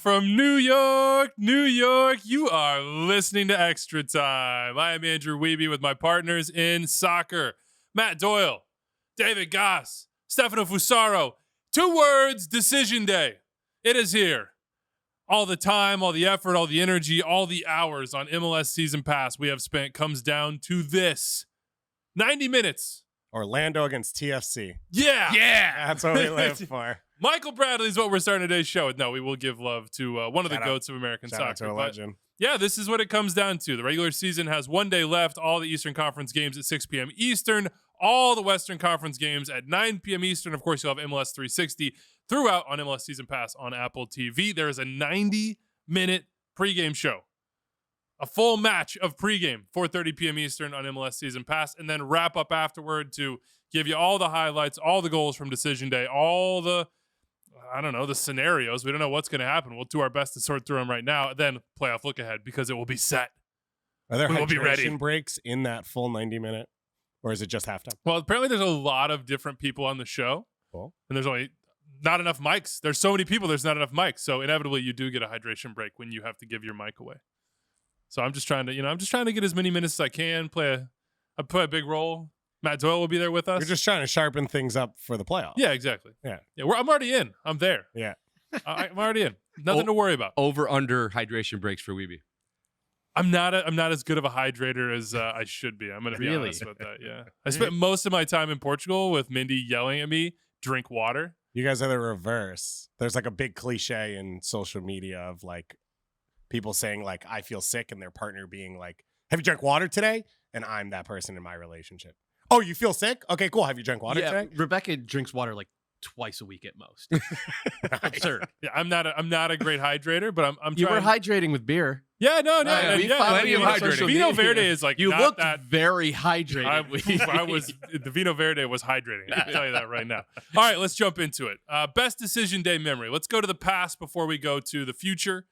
from New York, you are listening to Extra Time. I am Andrew Wiebe with my partners in soccer, Matt Doyle, David Goss, Stefano Fusaro. 2 words, decision day. It is here. All the time, all the effort, all the energy, all the hours on MLS Season Pass we have spent comes down to this. 90 minutes. Orlando against TFC. Yeah. That's what we live for. Michael Bradley is what we're starting today's show with. No, we will give love to one of the goats of American Shout out soccer. to a legend. Yeah, this is what it comes down to. The regular season has 1 day left. All the Eastern Conference games at 6 p.m. Eastern. All the Western Conference games at 9 p.m. Eastern. Of course, you'll have MLS 360 throughout on MLS Season Pass on Apple TV. There is a 90-minute pregame show. A full match of pregame, 4:30 p.m. Eastern on MLS Season Pass, and then wrap up afterward to give you all the highlights, all the goals from decision day, all the the scenarios. We don't know what's going to happen. We'll do our best to sort through them right now. Then playoff look ahead because it will be set. Are there we'll be ready. breaks in that full 90-minute, or is it just halftime? Well, apparently there's a lot of different people on the show, Cool. and there's only not enough mics. There's so many people, there's not enough mics. So inevitably you do get a hydration break when you have to give your mic away. So I'm just trying to get as many minutes as I can, play a big role. Matt Doyle will be there with us. You're just trying to sharpen things up for the playoffs. Yeah, exactly. Yeah. I'm already in. I'm there. Yeah. I'm already in. Nothing to worry about. Over under hydration breaks for Wiebe. I'm not as good of a hydrator as I should be. I'm going to be honest with that. Yeah. I spent most of my time in Portugal with Mindy yelling at me, drink water. You guys are the reverse. There's like a big cliche in social media of like people saying like, I feel sick, and their partner being like, have you drank water today? And I'm that person in my relationship. Oh, you feel sick? Okay, cool. Have you drank water today? Rebecca drinks water like twice a week at most. Absurd. Yeah, I'm not a great hydrator, but I'm You trying. were hydrating with beer. Yeah, no. we found plenty of hydrating. Vino Verde is like You not looked that. very hydrated. I was the Vino Verde was hydrating. I can tell you that right now. All right, let's jump into it. Best decision day memory. Let's go to the past before we go to the future.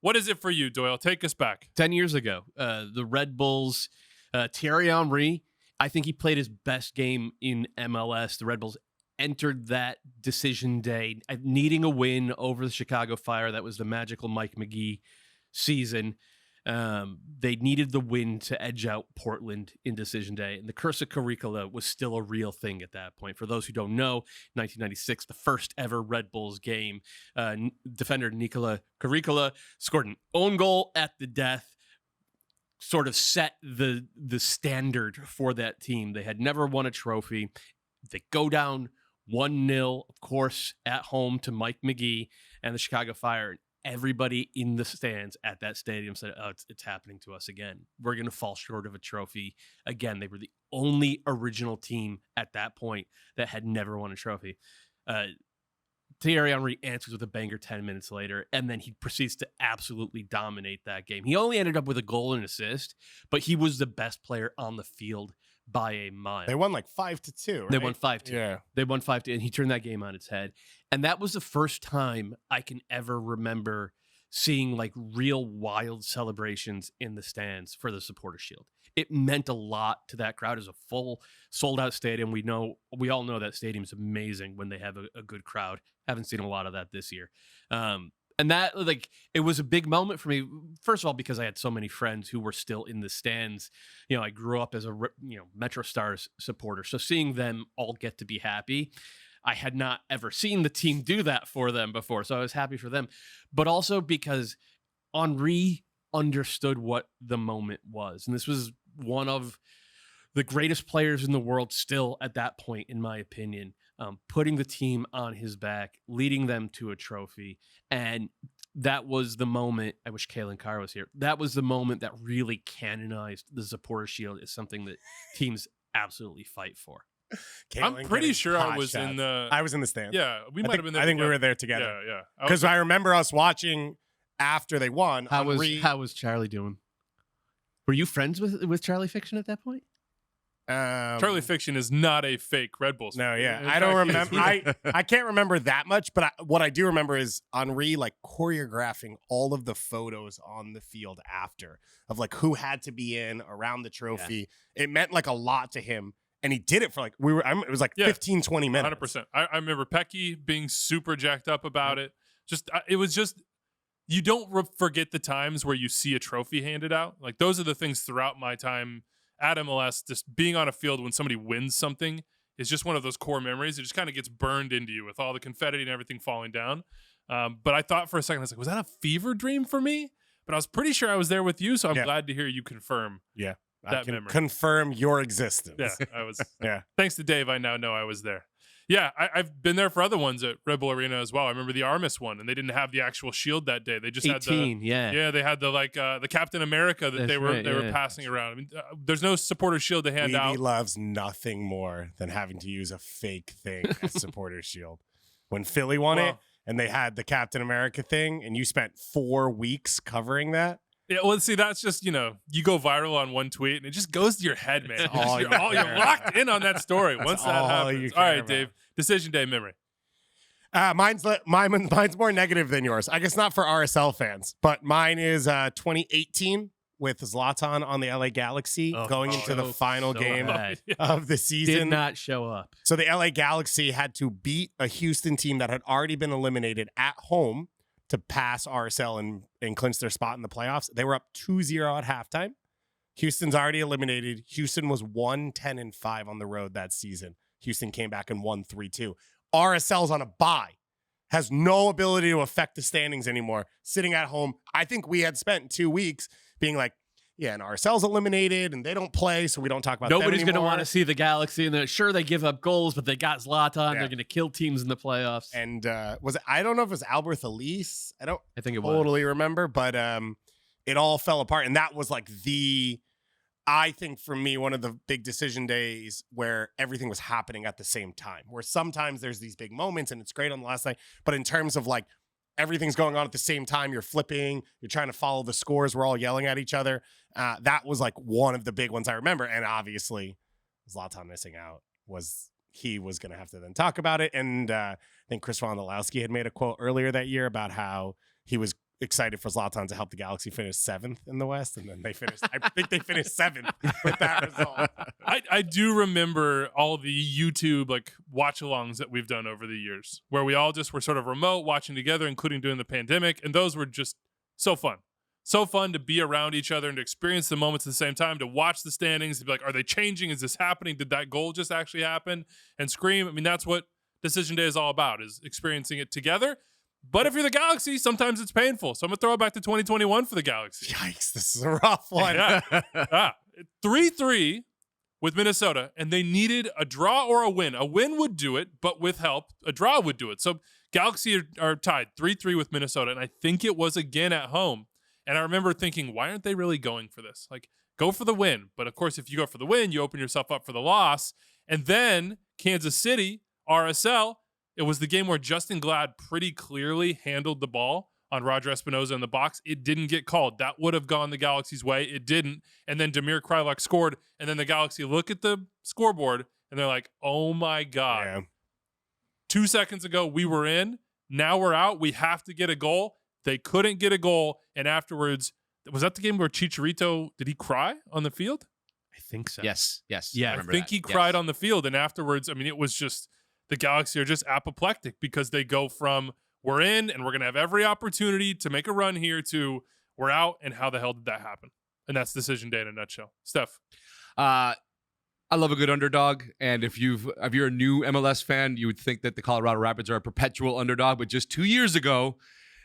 What is it for you, Doyle? Take us back. 10 years ago, the Red Bulls, Thierry Henry, I think he played his best game in MLS. The Red Bulls entered that decision day needing a win over the Chicago Fire. That was the magical Mike McGee season. They needed the win to edge out Portland in decision day. And the curse of Caricola was still a real thing at that point. For those who don't know, 1996, the first ever Red Bulls game, defender Nikola Caricola scored an own goal at the death, sort of set the standard for that team. They had never won a trophy. They go down 1-0, of course, at home to Mike McGee and the Chicago Fire. Everybody in the stands at that stadium said, oh, it's happening to us again. We're going to fall short of a trophy again. They were the only original team at that point that had never won a trophy. Thierry Henry answers with a banger 10 minutes later, and then he proceeds to absolutely dominate that game. He only ended up with a goal and assist, but he was the best player on the field by a mile. They won like 5-2, right? They won 5-2. Yeah. They won 5-2, and he turned that game on its head. And that was the first time I can ever remember seeing like real wild celebrations in the stands for the Supporter Shield. It meant a lot to that crowd. It was a full, sold-out stadium. We all know that stadium's amazing when they have a good crowd. Haven't seen a lot of that this year. And that, like, it was a big moment for me, first of all, because I had so many friends who were still in the stands. You know, I grew up as a, Metro Stars supporter. So seeing them all get to be happy, I had not ever seen the team do that for them before. So I was happy for them. But also because Henry understood what the moment was. And this was one of the greatest players in the world still at that point, in my opinion. Putting the team on his back, leading them to a trophy. And that was the moment, I wish Kalen Carr was here, that was the moment that really canonized the Supporter Shield as something that teams absolutely fight for. I'm pretty sure I was in the... I was in the stands. Yeah, we might have been there. I think we were there together. Yeah. Because I remember us watching after they won. How was Charlie doing? Were you friends with Charlie Fiction at that point? Charlie Fiction is not a fake Red Bulls. No, yeah. I don't remember. I can't remember that much, but what I do remember is Henry like choreographing all of the photos on the field after of like who had to be in around the trophy. Yeah. It meant like a lot to him. And he did it for like, it was like 15, 20 minutes. 100%. I remember Pecky being super jacked up about it. It was just you don't forget the times where you see a trophy handed out. Like those are the things throughout my time at MLS, just being on a field when somebody wins something is just one of those core memories. It just kind of gets burned into you with all the confetti and everything falling down. But I thought for a second, I was like, was that a fever dream for me? But I was pretty sure I was there with you, so I'm glad to hear you confirm. Yeah, that I can memory. confirm your existence. Yeah, I was. Yeah. Thanks to Dave, I now know I was there. Yeah, I've been there for other ones at Red Bull Arena as well. I remember the Armis one, and they didn't have the actual shield that day. They just had the they had the Captain America that they were passing around. I mean, there's no supporter shield to hand out. He loves nothing more than having to use a fake thing as supporter shield. When Philly won it, and they had the Captain America thing, and you spent 4 weeks covering that. Yeah, well, see, that's just, you go viral on one tweet, and it just goes to your head, man. You're locked in on that story once that happens. All right, Dave, decision day memory. Mine's more negative than yours. I guess not for RSL fans, but mine is 2018 with Zlatan on the LA Galaxy going into the final game of the season. Did not show up. So the LA Galaxy had to beat a Houston team that had already been eliminated at home to pass RSL and clinch their spot in the playoffs. They were up 2-0 at halftime. Houston's already eliminated. Houston was 1-10-5 on the road that season. Houston came back and won 3-2. RSL's on a bye. Has no ability to affect the standings anymore. Sitting at home. I think we had spent 2 weeks being like, yeah, and RSL's eliminated and they don't play, so we don't talk about Nobody's them going to want to see the Galaxy. And sure, they give up goals, but they got Zlatan. Yeah. They're going to kill teams in the playoffs. And I don't know if it was Albert Elise. I think it totally remember, but it all fell apart. And that was like I think for me, one of the big decision days where everything was happening at the same time, where sometimes there's these big moments and it's great on the last night, but in terms of like everything's going on at the same time, you're flipping, you're trying to follow the scores, we're all yelling at each other. That was like one of the big ones I remember. And obviously Zlatan missing out he was going to have to then talk about it. And I think Chris Wondolowski had made a quote earlier that year about how he was excited for Zlatan to help the Galaxy finish 7th in the West, and then they finished. I think they finished 7th with that result. I do remember all the YouTube watch-alongs that we've done over the years, where we all just were sort of remote watching together, including during the pandemic, and those were just so fun. So fun to be around each other and to experience the moments at the same time, to watch the standings, to be like, are they changing? Is this happening? Did that goal just actually happen? And scream. I mean, that's what Decision Day is all about, is experiencing it together. But if you're the Galaxy, sometimes it's painful. So I'm going to throw it back to 2021 for the Galaxy. Yikes, this is a rough one. 3-3 with Minnesota, and they needed a draw or a win. A win would do it, but with help, a draw would do it. So Galaxy are tied 3-3 with Minnesota, and I think it was again at home. And I remember thinking, why aren't they really going for this? Like, go for the win. But, of course, if you go for the win, you open yourself up for the loss. And then Kansas City, RSL, it was the game where Justin Glad pretty clearly handled the ball on Roger Espinoza in the box. It didn't get called. That would have gone the Galaxy's way. It didn't. And then Damir Kreilach scored. And then the Galaxy look at the scoreboard, and they're like, oh, my God. Yeah. 2 seconds ago, we were in. Now we're out. We have to get a goal. They couldn't get a goal. And afterwards, was that the game where Chicharito, did he cry on the field? I think so. Yes. Yeah, I think he cried on the field. And afterwards, I mean, it was just, the Galaxy are just apoplectic because they go from we're in and we're going to have every opportunity to make a run here to we're out. And how the hell did that happen? And that's Decision Day in a nutshell. Steph. I love a good underdog. And if you're a new MLS fan, you would think that the Colorado Rapids are a perpetual underdog. But just 2 years ago,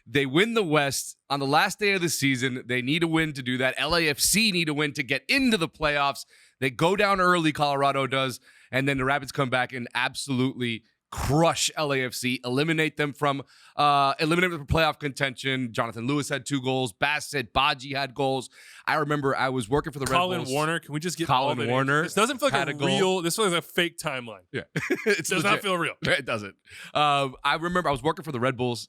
they win the West on the last day of the season. They need a win to do that. LAFC need a win to get into the playoffs. They go down early, Colorado does, and then the Rapids come back and absolutely crush LAFC, eliminate them from playoff contention. Jonathan Lewis had 2 goals. Bassett, Baji had goals. I remember I was working for the Red Bulls. Colin Warner. Can we just get Colin Warner? This doesn't feel like a real. This feels like a fake timeline. Yeah, it does not feel real. It doesn't. I remember I was working for the Red Bulls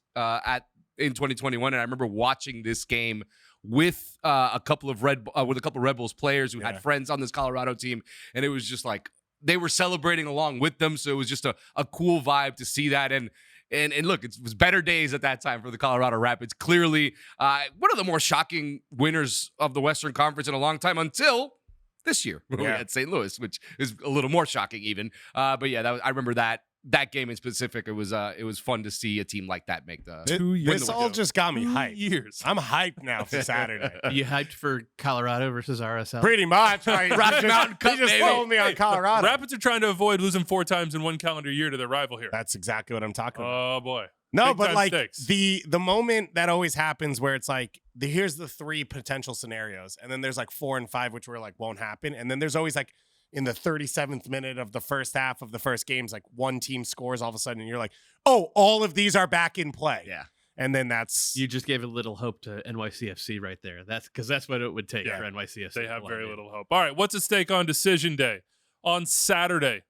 in 2021, and I remember watching this game with a couple of Red Bulls players who had friends on this Colorado team, and it was just like they were celebrating along with them. So it was just a cool vibe to see that. And look, it was better days at that time for the Colorado Rapids. Clearly, one of the more shocking winners of the Western Conference in a long time until this year when we had St. Louis, which is a little more shocking even. But yeah, I remember that that game in specific, it was fun to see a team like that make the. This all just got me 2 hyped. years. I'm hyped now for Saturday. You hyped for Colorado versus RSL? Pretty much. Right? Rocky Mountain Cup, He just baby. sold me on Colorado. Rapids are trying to avoid losing 4 times in one calendar year to their rival here. That's exactly what I'm talking about. Oh boy. No, Big but time like stakes. the moment that always happens where it's like here's the 3 potential scenarios, and then there's like 4 and 5 which were like won't happen, and then there's always like in the 37th minute of the first half of the first games, like one team scores all of a sudden, and you're like, oh, all of these are back in play. Yeah. And then that's You just gave a little hope to NYCFC right there. That's because that's what it would take Yeah. for NYCFC. They have to very line little hope. All right, what's at stake on decision day? On Saturday,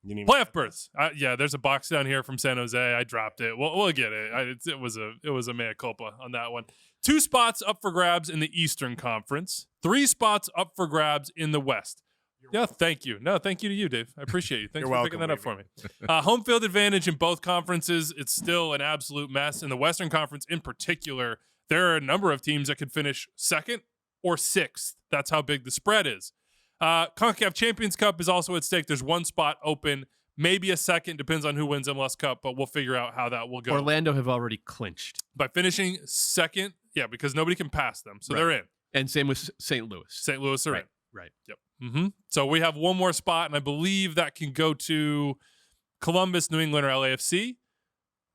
you need playoff berths. Yeah, there's a box down here from San Jose. I dropped it. We'll get it. It was a mea culpa on that one. 2 spots up for grabs in the Eastern Conference. 3 spots up for grabs in the West. Yeah, thank you. No, thank you to you, Dave. I appreciate you. Thanks You're for picking that welcome, up for me. Home field advantage in both conferences. It's still an absolute mess. In the Western Conference in particular, there are a number of teams that could finish 2nd or 6th. That's how big the spread is. CONCACAF Champions Cup is also at stake. There's 1 spot open, maybe a 2nd, depends on who wins MLS Cup, but we'll figure out how that will go. Orlando have already clinched. By finishing 2nd, yeah, because nobody can pass them, so they're in. And same with St. Louis. St. Louis are in. Right. Yep. So we have 1 more spot, and I believe that can go to Columbus, New England, or LAFC.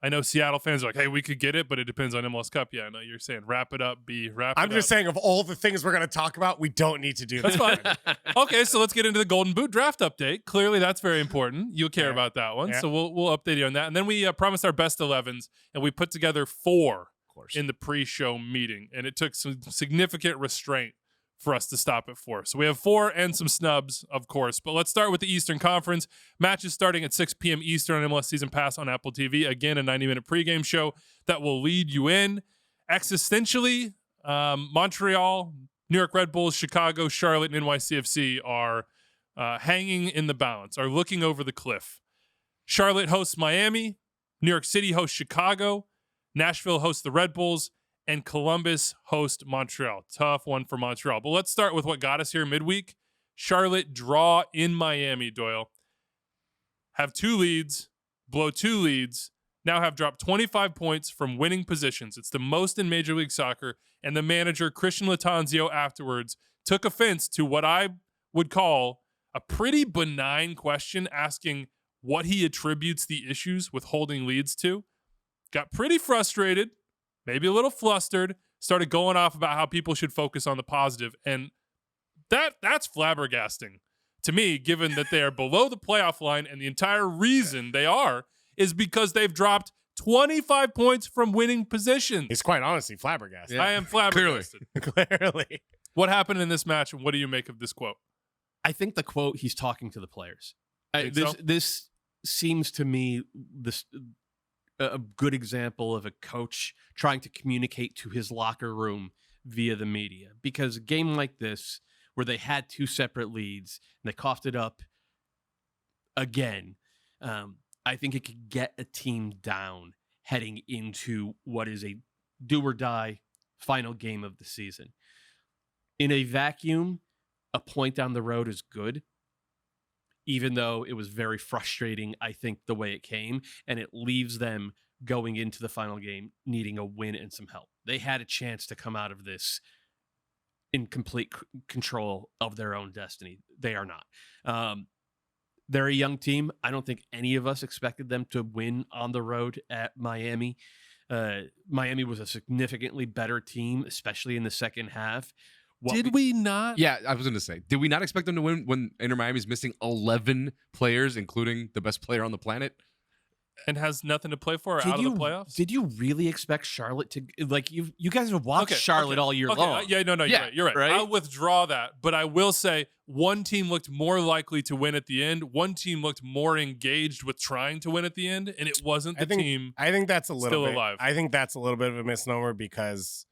I know Seattle fans are like, hey, we could get it, but it depends on MLS Cup. Yeah, no, you're saying wrap it up, B. Wrap it up. I'm just saying of all the things we're going to talk about, we don't need to do that. That's fine. Okay, so let's get into the Golden Boot draft update. Clearly, that's very important. You'll care Yeah. about that one. Yeah. So we'll update you on that. And then we promised our best 11s, and we put together 4 Of course. in the pre-show meeting, and it took some significant restraint for us to stop at 4. So we have 4 and some snubs, of course. But let's start with the Eastern Conference. Matches starting at 6 p.m. Eastern on MLS Season Pass on Apple TV. Again, a 90-minute pregame show that will lead you in. Existentially, Montreal, New York Red Bulls, Chicago, Charlotte, and NYCFC are hanging in the balance, are looking over the cliff. Charlotte hosts Miami. New York City hosts Chicago. Nashville hosts the Red Bulls. And Columbus host Montreal. Tough one for Montreal. But let's start with what got us here midweek. Charlotte draw in Miami, Doyle. Have 2 leads, blow 2 leads, now have dropped 25 points from winning positions. It's the most in Major League Soccer. And the manager, Christian Latanzio, afterwards took offense to what I would call a pretty benign question, asking what he attributes the issues with holding leads to. Got pretty frustrated. Maybe a little flustered, started going off about how people should focus on the positive. And that's flabbergasting to me, given that they are below the playoff line, and the entire reason they are is because they've dropped 25 points from winning positions. It's quite honestly flabbergasted. I am flabbergasted. Clearly. What happened in this match, and what do you make of this quote? I think the quote, he's talking to the players. Think so? This seems to me a good example of a coach trying to communicate to his locker room via the media, because a game like this where they had 2 separate leads and they coughed it up again, I think it could get a team down heading into what is a do or die final game of the season. In a vacuum, a point down the road is good, even though it was very frustrating, I think, the way it came, and it leaves them going into the final game needing a win and some help. They had a chance to come out of this in complete control of their own destiny. They are not. They're a young team. I don't think any of us expected them to win on the road at Miami. Miami was a significantly better team, especially in the second half. Did we not? Yeah, I was going to say, did we not expect them to win when Inter Miami's missing 11 players, including the best player on the planet? And has nothing to play for out of the playoffs? Did you really expect Charlotte to, like, you guys have watched Charlotte all year long? Yeah, no, you're right. Right? I'll withdraw that, but I will say one team looked more likely to win at the end. One team looked more engaged with trying to win at the end, and it wasn't the team. I think that's a little still bit, alive. I think that's a little bit of a misnomer because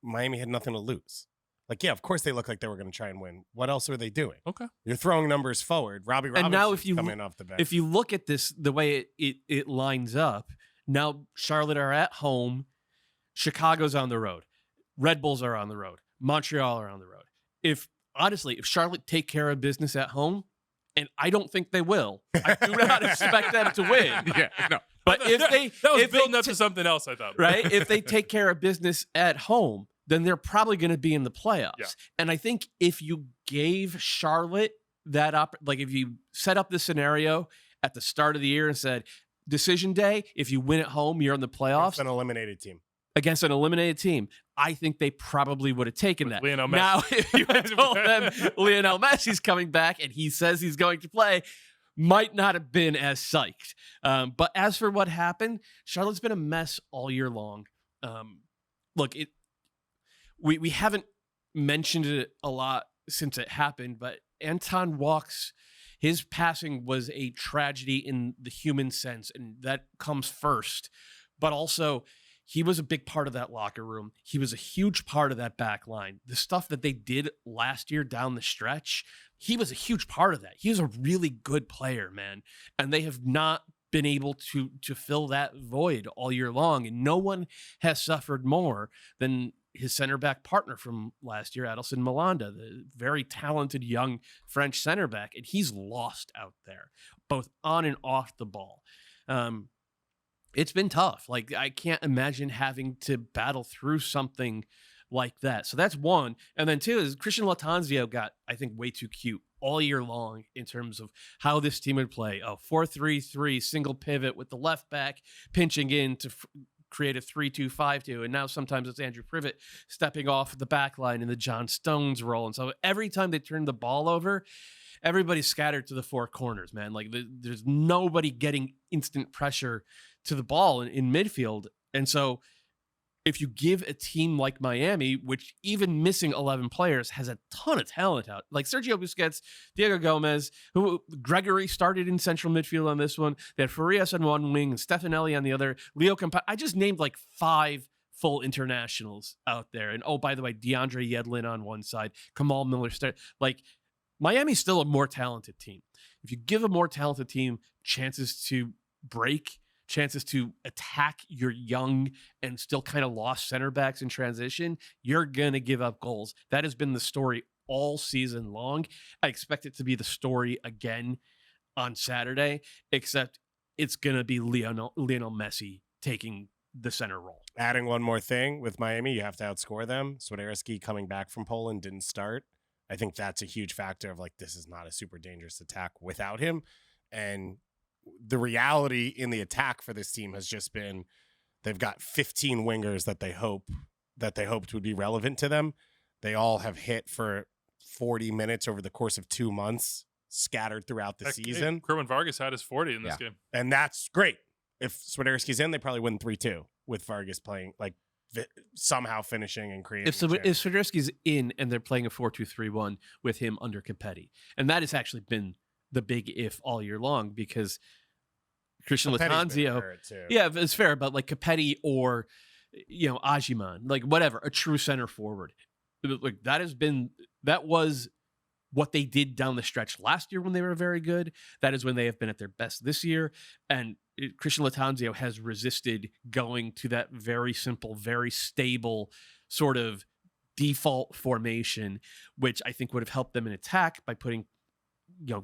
Miami had nothing to lose. Like, yeah, of course they looked like they were going to try and win. What else are they doing? Okay. You're throwing numbers forward. Robbie Robinson's And now if you coming off the bench. If you look at this, the way it lines up, now Charlotte are at home, Chicago's on the road, Red Bulls are on the road, Montreal are on the road. If Charlotte take care of business at home, and I don't think they will. I do not expect them to win. Yeah, no. But if they that was if building they up to something else, I thought. right, if they take care of business at home, then they're probably going to be in the playoffs. Yeah. And I think if you gave Charlotte that like if you set up this scenario at the start of the year and said, decision day, if you win at home, you're in the playoffs It's an eliminated team. against an eliminated team, I think they probably would have taken With that. Lionel Messi. Now, if you had told them Lionel Messi's coming back and he says he's going to play, might not have been as psyched. But as for what happened, Charlotte's been a mess all year long. Look, we haven't mentioned it a lot since it happened, but Anton Walk's his passing was a tragedy in the human sense, and that comes first. But also, he was a big part of that locker room. He was a huge part of that back line. The stuff that they did last year down the stretch, he was a huge part of that. He was a really good player, man. And they have not been able to fill that void all year long. And no one has suffered more than his center back partner from last year, Adelson Malanda, the very talented young French center back. And he's lost out there, both on and off the ball. It's been tough. Like, I can't imagine having to battle through something like that. So that's one. And then two is Christian Latanzio got, I think, way too cute all year long in terms of how this team would play. A 4-3-3 single pivot with the left back pinching in to create a 3-2-5-2. And now sometimes it's Andrew Privet stepping off the back line in the John Stones role. And so every time they turn the ball over, everybody's scattered to the four corners, man. Like, there's nobody getting instant pressure to the ball in midfield. And so if you give a team like Miami, which even missing 11 players has a ton of talent out, like Sergio Busquets, Diego Gomez, who Gregory started in central midfield on this one. They had Farias on one wing and Stefanelli on the other. Leo I just named like 5 full internationals out there. And oh, by the way, DeAndre Yedlin on one side, Kamal Miller. Like, Miami's still a more talented team. If you give a more talented team chances to break, chances to attack your young and still kind of lost center backs in transition, you're going to give up goals. That has been the story all season long. I expect it to be the story again on Saturday, except it's going to be Lionel Messi taking the center role. Adding one more thing with Miami, you have to outscore them. Swiderski coming back from Poland didn't start. I think that's a huge factor of like, this is not a super dangerous attack without him. And the reality in the attack for this team has just been they've got 15 wingers that they hoped would be relevant to them. They all have hit for 40 minutes over the course of 2 months, scattered throughout the season. Kerwin Vargas had his 40 in this game. And that's great. If Swiderski's in, they probably win 3-2 with Vargas playing, like somehow finishing and creating. If Swiderski's in and they're playing a 4-2-3-1 with him under Capetti, and that has actually been the big if all year long, because Christian Latanzio, yeah, it's fair, but like Capetti or, Ajiman, like whatever, a true center forward, like that was what they did down the stretch last year when they were very good. That is when they have been at their best this year. And Christian Latanzio has resisted going to that very simple, very stable sort of default formation, which I think would have helped them in attack by putting,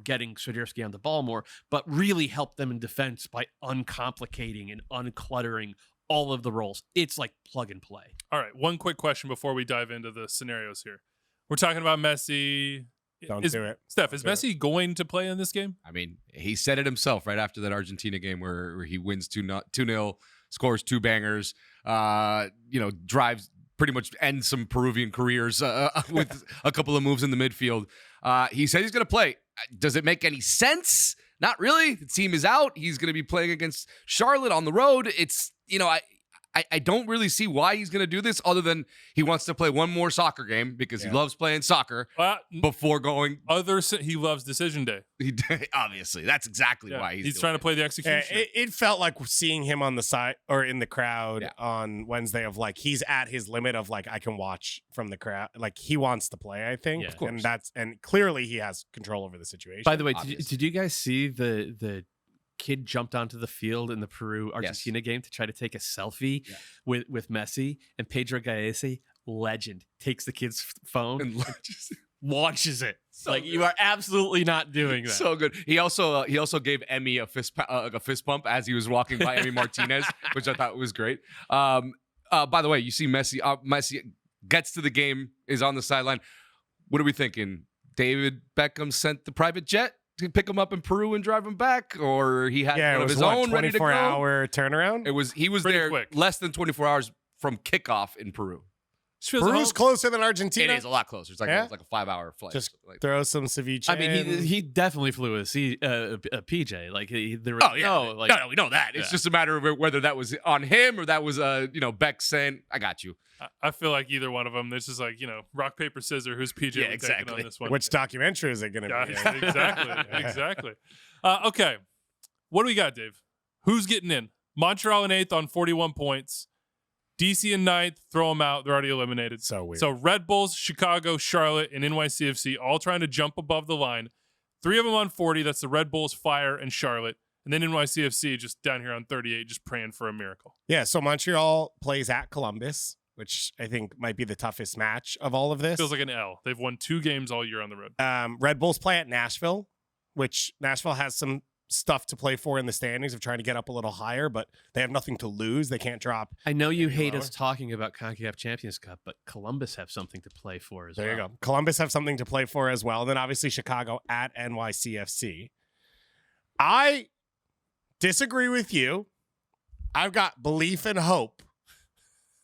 getting Swiderski on the ball more, but really helped them in defense by uncomplicating and uncluttering all of the roles. It's like plug and play. All right, one quick question before we dive into the scenarios here. We're talking about Messi. Don't do it. Steph, is Messi going to play in this game? I mean, he said it himself right after that Argentina game where he wins 2-0, scores 2 bangers, drives, pretty much ends some Peruvian careers with a couple of moves in the midfield. He said he's going to play. Does it make any sense? Not really. The team is out. He's going to be playing against Charlotte on the road. It's, I don't really see why he's going to do this other than he wants to play one more soccer game because he loves playing soccer before going. He loves decision day. Obviously, that's exactly why he's trying to play the execution. It felt like seeing him on the side or in the crowd on Wednesday of like, he's at his limit of like, I can watch from the crowd. Like, he wants to play, I think. Of course. And clearly he has control over the situation. By the way, did you guys see the kid jumped onto the field in the Peru-Argentina game to try to take a selfie with Messi, and Pedro Gaese, legend, takes the kid's phone launches it. So like good. you are absolutely not doing that. So good. He also gave Emmy a fist pump as he was walking by Emmy Martinez, which I thought was great. By the way, you see Messi. Messi gets to the game, is on the sideline. What are we thinking? David Beckham sent the private jet to pick him up in Peru and drive him back, or he had one of his own ready to go? 24-hour turnaround. He was Pretty there quick. less than 24 hours from kickoff in Peru. Just feels Peru's like closer than Argentina. It is a lot closer. It's like Yeah? it's like a 5-hour flight. Just like, throw some ceviche. I mean, in. he definitely flew a PJ. Like there was oh yeah, no, we know that. It's Yeah. just a matter of whether that was on him or that was Beck saying, "I got you." I feel like either one of them. This is like rock paper scissors. Who's PJ Yeah, taking exactly. on this one? Which documentary is it going to Yeah, be? exactly. Okay, what do we got, Dave? Who's getting in? Montreal in 8th on 41 points. DC in 9th. Throw them out. They're already eliminated. So weird. So Red Bulls, Chicago, Charlotte, and NYCFC all trying to jump above the line. 3 of them on 40. That's the Red Bulls, Fire, and Charlotte. And then NYCFC just down here on 38, just praying for a miracle. Yeah, so Montreal plays at Columbus, which I think might be the toughest match of all of this. Feels like an L. They've won 2 games all year on the road. Red Bulls play at Nashville, which Nashville has some stuff to play for in the standings of trying to get up a little higher, but they have nothing to lose. They can't drop. I know you Any hate lower? us talking about CONCACAF Champions Cup, but Columbus have something to play for as well. There you go. Columbus have something to play for as well. And then obviously Chicago at NYCFC. I disagree with you. I've got belief and hope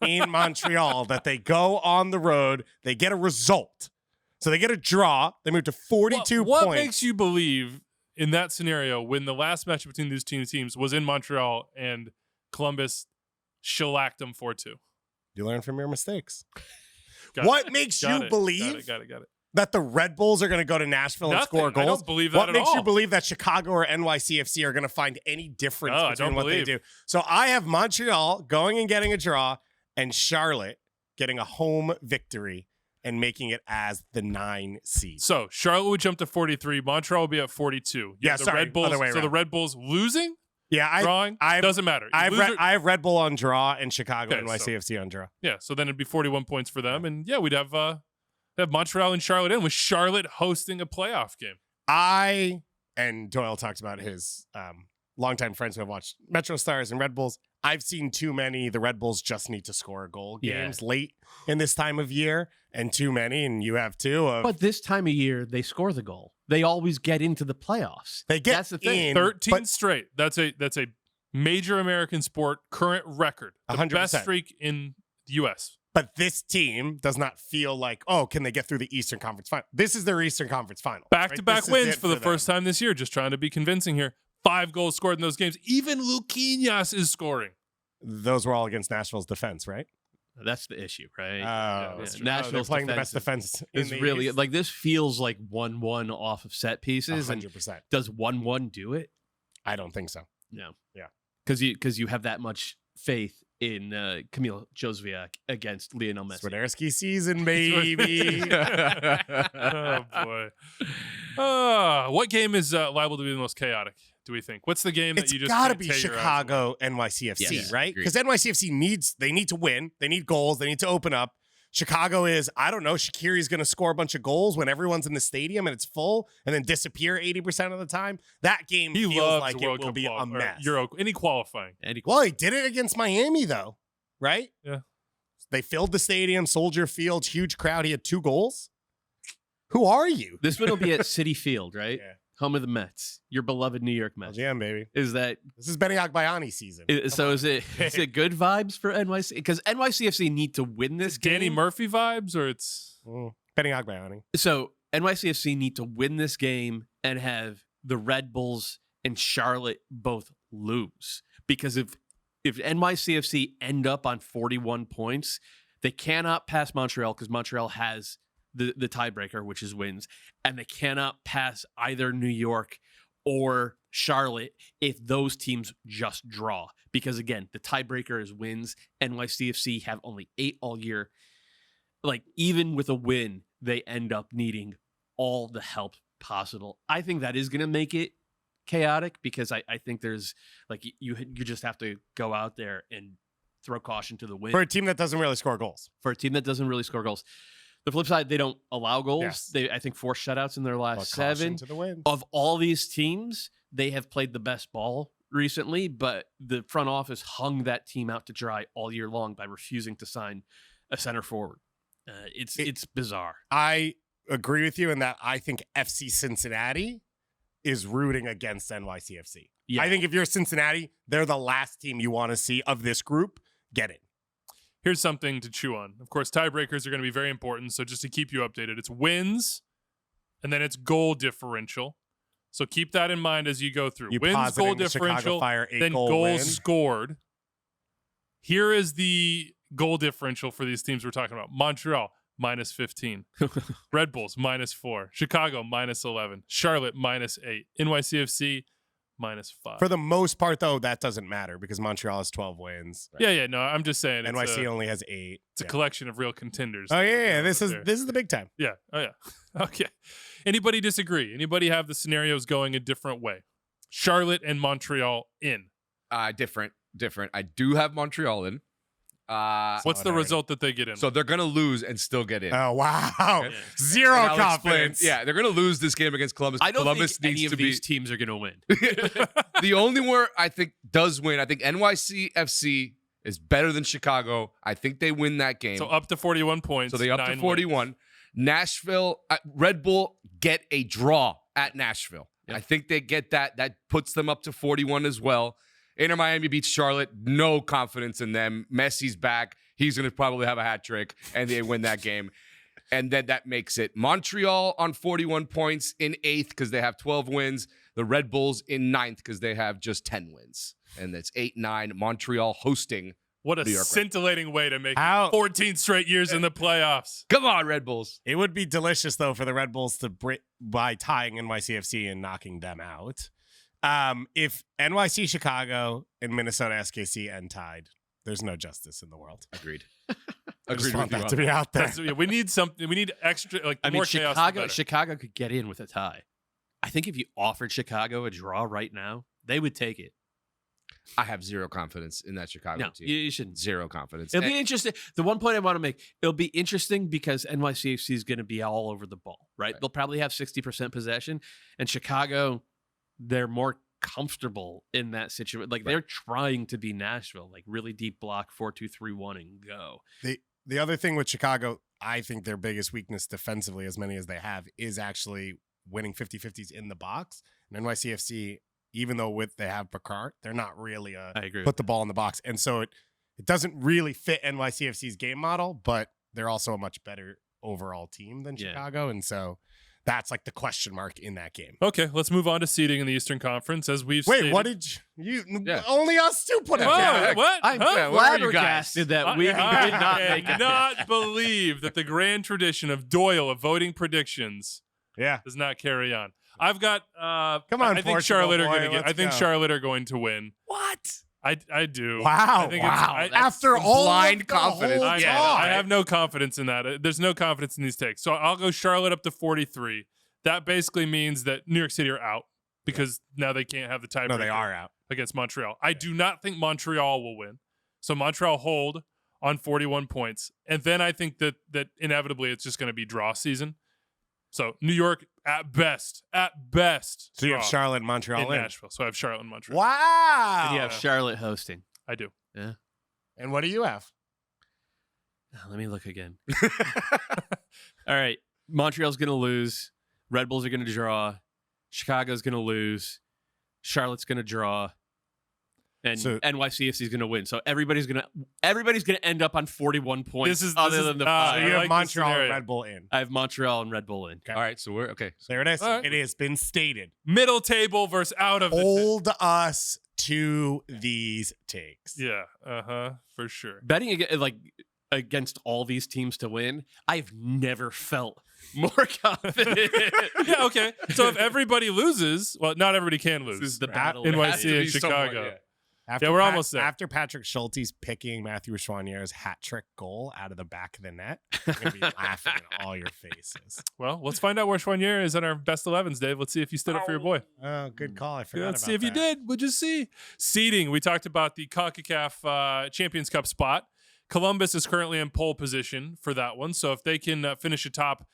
in Montreal that they go on the road, they get a result. So they get a draw, they move to 42 What points. makes you believe in that scenario when the last match between these two teams was in Montreal and Columbus shellacked them 4-2? You learn from your mistakes. Got What it. makes Got you it. believe Got it. that the Red Bulls are going to go to Nashville and Nothing. score I goals? don't believe that What at makes all. you believe that Chicago or NYCFC are going to find any difference No, I between don't what they believe. do? So I have Montreal going and getting a draw and Charlotte getting a home victory and making it as the 9 seed. So Charlotte would jump to 43. Montreal will be at 42. Yeah, the sorry, Red Bulls. other way So the around. Red Bulls losing, Yeah, drawing, doesn't matter. You lose or- I have Red Bull on draw and Chicago Okay, NYCFC on draw. yeah, so then it'd be 41 points for them, and yeah, we'd have Montreal and Charlotte in, with Charlotte hosting a playoff game. And Doyle talks about his longtime friends who have watched Metro Stars and Red Bulls. I've seen too many. The Red Bulls just need to score a goal Yeah. games late in this time of year, and too many. And you have too. But this time of year, they score the goal. They always get into the playoffs. They get That's the thing. in 13 but straight. That's a major American sport current record. The 100%. best streak in the U.S. But this team does not feel like, oh, can they get through the Eastern Conference final? This is their Eastern Conference final. Back-to-back wins for the first time this year. Just trying to be convincing here. 5 goals scored in those games. Even Luquinhas is scoring. Those were all against Nashville's defense, right? That's the issue, right? Oh, that's true. they're Nashville's playing the defense best defense. is in the really East. like this feels like 1-1 off of set pieces. And 100%. does 1-1 do it? I don't think so. No. Yeah. Because you have that much faith in Kamil Jozwiak against Lionel Messi. Swiderski season, baby. Oh, boy. What game is liable to be the most chaotic, do we think? What's the game that It's you just got to can't be tear your eyes away? Chicago NYCFC, Yes, right? agreed. Because NYCFC they need to win. They need goals. They need to open up. Chicago is, I don't know, Shaqiri's going to score a bunch of goals when everyone's in the stadium and it's full and then disappear 80% of the time. That game He feels loves like World it will Cup be a or mess. Euro, any qualifying. Well, he did it against Miami, though, right? Yeah. They filled the stadium, Soldier Field, huge crowd. He had 2 goals. Who are you? This one will be at Citi Field, right? Yeah. Home of the Mets, your beloved New York Mets. LGM, baby. Is that This is Benny Agbayani season. is it good vibes for NYC? Because NYCFC need to win this game. Danny Murphy vibes, or it's Benny Agbayani. So NYCFC need to win this game and have the Red Bulls and Charlotte both lose. Because if NYCFC end up on 41 points, they cannot pass Montreal because Montreal has the tiebreaker, which is wins, and they cannot pass either New York or Charlotte if those teams just draw. Because again, the tiebreaker is wins. NYCFC have only 8 all year. Like, even with a win, they end up needing all the help possible. I think that is going to make it chaotic because I think there's like you just have to go out there and throw caution to the wind For a team that doesn't really score goals. for a team that doesn't really score goals. The flip side, they don't allow goals. Yes. They, I think, 4 shutouts in their last But caution 7. to the wind. Of all these teams, they have played the best ball recently, but the front office hung that team out to dry all year long by refusing to sign a center forward. It's bizarre. I agree with you in that I think FC Cincinnati is rooting against NYCFC. Yeah. I think if you're Cincinnati, they're the last team you want to see of this group get it. Here's something to chew on. Of course, tiebreakers are going to be very important. So just to keep you updated, it's wins and then it's goal differential. So keep that in mind as you go through. You Wins, positing goal the Chicago differential, Fire then goal goals win. scored. Here is the goal differential for these teams we're talking about. Montreal, minus 15. Red Bulls, minus 4. Chicago, minus 11. Charlotte, minus 8. NYCFC, minus 5. For the most part, though, that doesn't matter because Montreal has 12 wins. Yeah, no, I'm just saying. NYC only has 8. It's a collection of real contenders. Oh yeah. This there. is the big time. Yeah. Oh, yeah. Okay. Anybody disagree? Anybody have the scenarios going a different way? Charlotte and Montreal in. Different. I do have Montreal in. What's the result that they get in? So they're going to lose and still get in. Oh wow, Okay. zero And I'll confidence. explain. Yeah, they're going to lose this game against Columbus. I don't Columbus think any needs of to these be teams are going to win. the only one I think does win. I think NYCFC is better than Chicago. I think they win that game. so up to 41 points. So they up to 9 41. wins. Nashville, Red Bull get a draw at Nashville. Yep. I think they get that. That puts them up to 41 as well. Inter Miami beats Charlotte. No confidence in them. Messi's back. He's going to probably have a hat trick, and they win that game. And then that makes it Montreal on 41 points in 8th because they have 12 wins. The Red Bulls in 9th because they have just 10 wins. And that's 8-9. Montreal hosting. What a New York Reds. scintillating way to make How- 14 straight years in the playoffs. Come on, Red Bulls. It would be delicious though for the Red Bulls to by tying NYCFC and knocking them out. If NYC Chicago and Minnesota SKC end tied, there's no justice in the world. Agreed. I just Agreed want with you that on to be out there. That's- yeah, we need something. We need extra, like I mean, more chaos. the better. Chicago could get in with a tie. I think if you offered Chicago a draw right now, they would take it. I have zero confidence in that Chicago No, team. you shouldn't. Zero confidence. It'll And- be interesting. The one point I want to make, it'll be interesting because NYCFC is going to be all over the ball, right? They'll probably have 60% possession, and Chicago, they're more comfortable in that situation. Like they're trying to be Nashville, like really deep block, 4-2-3-1 and go. The other thing with Chicago, I think their biggest weakness defensively, as many as they have, is actually winning 50-50s in the box. And NYCFC, even though they have Picard, they're not really I agree. put the ball in the box. And so it doesn't really fit NYCFC's game model, but they're also a much better overall team than Yeah. Chicago. And so that's like the question mark in that game. Okay, let's move on to seeding in the Eastern Conference. As we've Wait, stated. what did you Yeah. only us two put it Whoa, down? what? I'm Huh? Yeah, where are you guys? flabbergasted that we did not make it. cannot believe that the grand tradition of Doyle of voting predictions Yeah. does not carry on. I've got. Come on, I think Portugal Charlotte are boy, going to get. I let's think go. Charlotte are going to win. What? I do. Wow. I think Wow. It's, I, After some all blind of the confidence. whole I, Yeah, talk. I have no confidence in that. There's no confidence in these takes. So I'll go Charlotte up to 43. That basically means that New York City are out because now they can't have the tiebreaker. No, they are out. Against Montreal. I do not think Montreal will win. So Montreal hold on 41 points. And then I think that inevitably it's just going to be draw season. So New York at best. So you have draw Charlotte and Montreal in in. Nashville. So I have Charlotte and Montreal. Wow. And you have Charlotte hosting. I do. And what do you have? Let me look again. All right. Montreal's going to lose. Red Bulls are going to draw. Chicago's going to lose. Charlotte's going to draw. And So- NYCFC is going to win. So everybody's going to end up on 41 points. This is than the so So five. you I have like this Montreal and scenario. Red Bull in. I have Montreal and Red Bull in. All right, so we're okay. There it is. All right. It has been stated. Middle table versus out of the Hold us to these takes. Yeah. For sure. Betting against all these teams to win, I've never felt more confident. Yeah, okay. So if everybody loses, well, not everybody can lose. This is the right? battle. NYC It has to and be somewhat, Chicago. yeah. After Yeah, we're almost there. After Patrick Schulte's picking Matthew Chouinier's hat trick goal out of the back of the net, you're going to be laughing in all your faces. Well, let's find out where Chouinier is on our best 11s, Dave. Let's see if you stood up for your boy. Oh, good call. I forgot Let's about see if you that. did. We'll just see. Seeding. We talked about the CONCACAF Champions Cup spot. Columbus is currently in pole position for that one. So if they can finish atop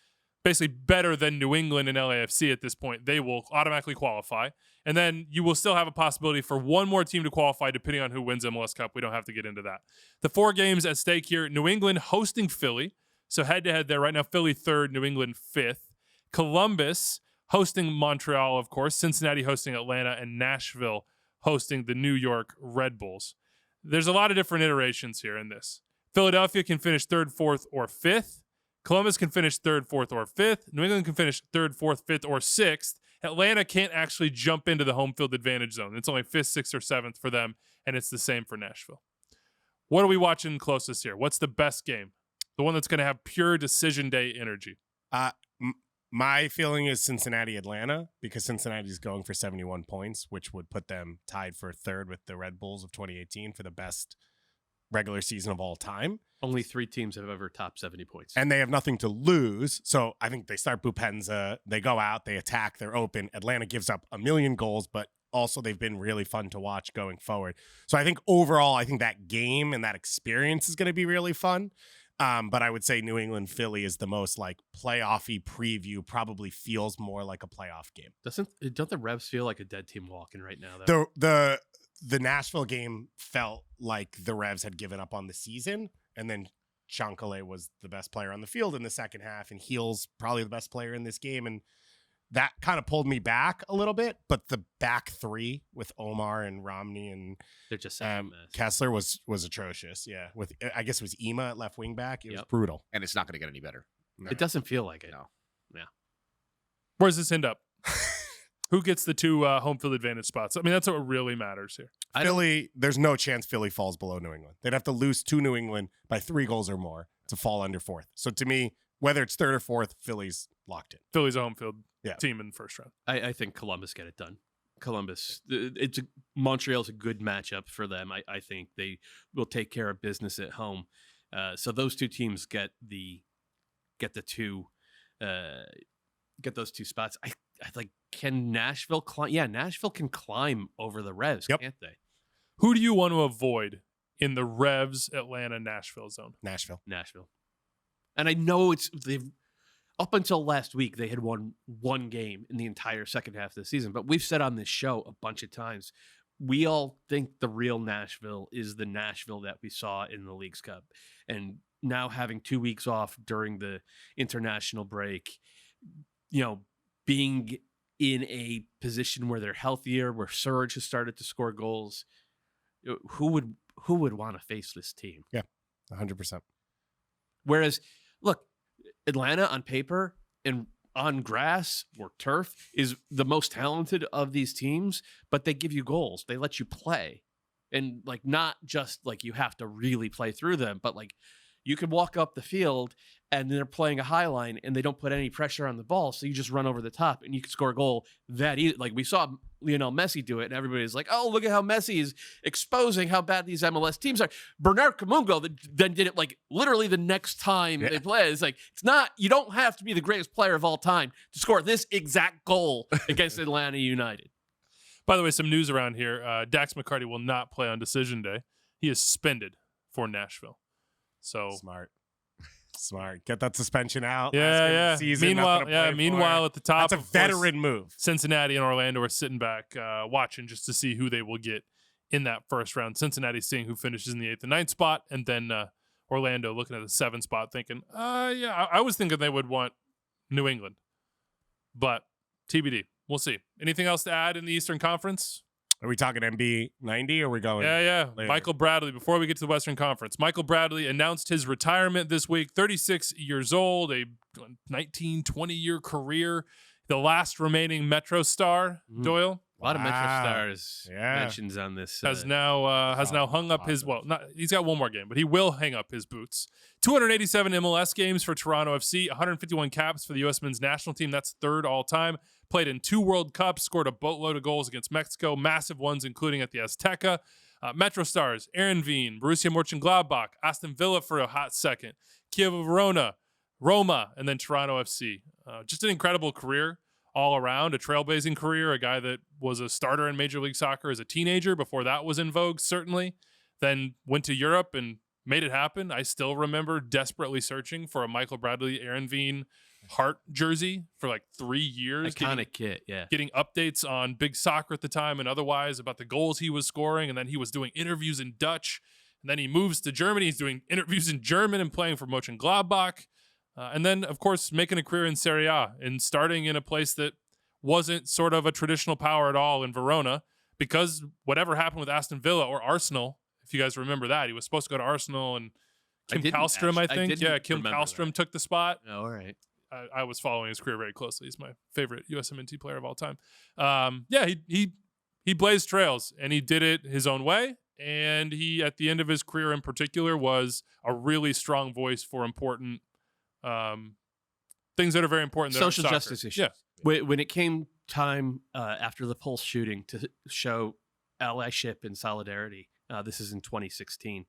basically better than New England and LAFC at this point, they will automatically qualify. And then you will still have a possibility for one more team to qualify depending on who wins MLS Cup. We don't have to get into that. The 4 games at stake here, New England hosting Philly. So head-to-head there right now, Philly 3rd, New England 5th. Columbus hosting Montreal, of course. Cincinnati hosting Atlanta, and Nashville hosting the New York Red Bulls. There's a lot of different iterations here in this. Philadelphia can finish 3rd, 4th, or 5th. Columbus can finish 3rd, 4th, or 5th. New England can finish 3rd, 4th, 5th, or 6th. Atlanta can't actually jump into the home field advantage zone. It's only 5th, 6th, or 7th for them, and it's the same for Nashville. What are we watching closest here? What's the best game? The one that's going to have pure decision day energy. My feeling is Cincinnati-Atlanta, because Cincinnati's going for 71 points, which would put them tied for 3rd with the Red Bulls of 2018 for the best regular season of all time. Only 3 teams have ever topped 70 points. And they have nothing to lose. So I think they start Bupenza, they go out, they attack, they're open. Atlanta gives up a million goals, but also they've been really fun to watch going forward. So I think overall, I think that game and that experience is going to be really fun. But I would say New England Philly is the most like playoffy preview, probably feels more like a playoff game. Don't the Revs feel like a dead team walking right now, though? The Nashville game felt like the Revs had given up on the season, and then Chancalay was the best player on the field in the second half, and Heel's probably the best player in this game, and that kind of pulled me back a little bit. But the back 3 with Omar and Romney and They're just such a mess. Kessler was atrocious. Yeah, with I guess it was Ema at left wing back. It was Yep. brutal. And it's not going to get any better. It doesn't feel like it. No. Where does this end up? Who gets the 2 home field advantage spots? I mean, that's what really matters here. Philly, there's no chance Philly falls below New England. They'd have to lose to New England by 3 goals or more to fall under 4th. So to me, whether it's 3rd or 4th, Philly's locked in. Philly's a home field team in the first round. I think Columbus get it done. Columbus, Montreal's a good matchup for them. I think they will take care of business at home. So those 2 teams get those 2 spots. I like, can Nashville climb? Yeah, Nashville can climb over the Revs, can't they? Who do you want to avoid in the Revs, Atlanta, Nashville zone? Nashville. And I know they've up until last week, they had won 1 game in the entire second half of the season. But we've said on this show a bunch of times, we all think the real Nashville is the Nashville that we saw in the Leagues Cup. And now having 2 weeks off during the international break, being in a position where they're healthier, where Surge has started to score goals, who would want to face this team? Yeah, 100%. Whereas, look, Atlanta on paper and on grass or turf is the most talented of these teams, but they give you goals. They let you play. And like, not just like you have to really play through them, but like you can walk up the field and they're playing a high line and they don't put any pressure on the ball. So you just run over the top and you can score a goal that easy. Like we saw Lionel Messi do it, and everybody's like, oh, look at how Messi is exposing how bad these MLS teams are. Bernard Kamungo then did it like literally the next time they play. It's like, it's not, you don't have to be the greatest player of all time to score this exact goal against Atlanta United. By the way, some news around here. Dax McCarty will not play on decision day. He is suspended for Nashville. So Smart. Get that suspension out. Yeah. Meanwhile, at the top, that's a veteran move. Cincinnati and Orlando are sitting back watching just to see who they will get in that first round. Cincinnati seeing who finishes in the 8th and 9th spot, and then Orlando looking at the 7th spot thinking, I was thinking they would want New England. But TBD. We'll see. Anything else to add in the Eastern Conference? Are we talking MB 90 or are we going? Yeah. later? Michael Bradley, before we get to the Western Conference, Michael Bradley announced his retirement this week, 36 years old, a 19, 20-year career, the last remaining Metro star, Doyle. A lot of Metro Stars mentions on this. Has now hung up his, he's got one more game, but he will hang up his boots. 287 MLS games for Toronto FC, 151 caps for the U.S. men's national team. That's 3rd all time. Played in 2 World Cups, scored a boatload of goals against Mexico, massive ones, including at the Azteca. Metro Stars, Aaron Veen, Borussia Mönchengladbach, Aston Villa for a hot second, Kiev Verona, Roma, and then Toronto FC. Just an incredible career all around, a trailblazing career, a guy that was a starter in Major League Soccer as a teenager before that was in vogue, certainly. Then went to Europe and made it happen. I still remember desperately searching for a Michael Bradley Aaron Veen Hart jersey for like 3 years. Iconic kit, yeah. Getting updates on Big Soccer at the time and otherwise about the goals he was scoring. And then he was doing interviews in Dutch. And then he moves to Germany. He's doing interviews in German and playing for Mönchengladbach. And then, of course, making a career in Serie A and starting in a place that wasn't sort of a traditional power at all in Verona, because whatever happened with Aston Villa or Arsenal, if you guys remember that, he was supposed to go to Arsenal and Kim Kallstrom, I think. Yeah, Kim Kallstrom took the spot. Oh, all right. I was following his career very closely. He's my favorite USMNT player of all time. He blazed trails, and he did it his own way. And he, at the end of his career in particular, was a really strong voice for important things that are very important. Social justice issues. Yeah. When it came time after the Pulse shooting to show allyship and solidarity, this is in 2016,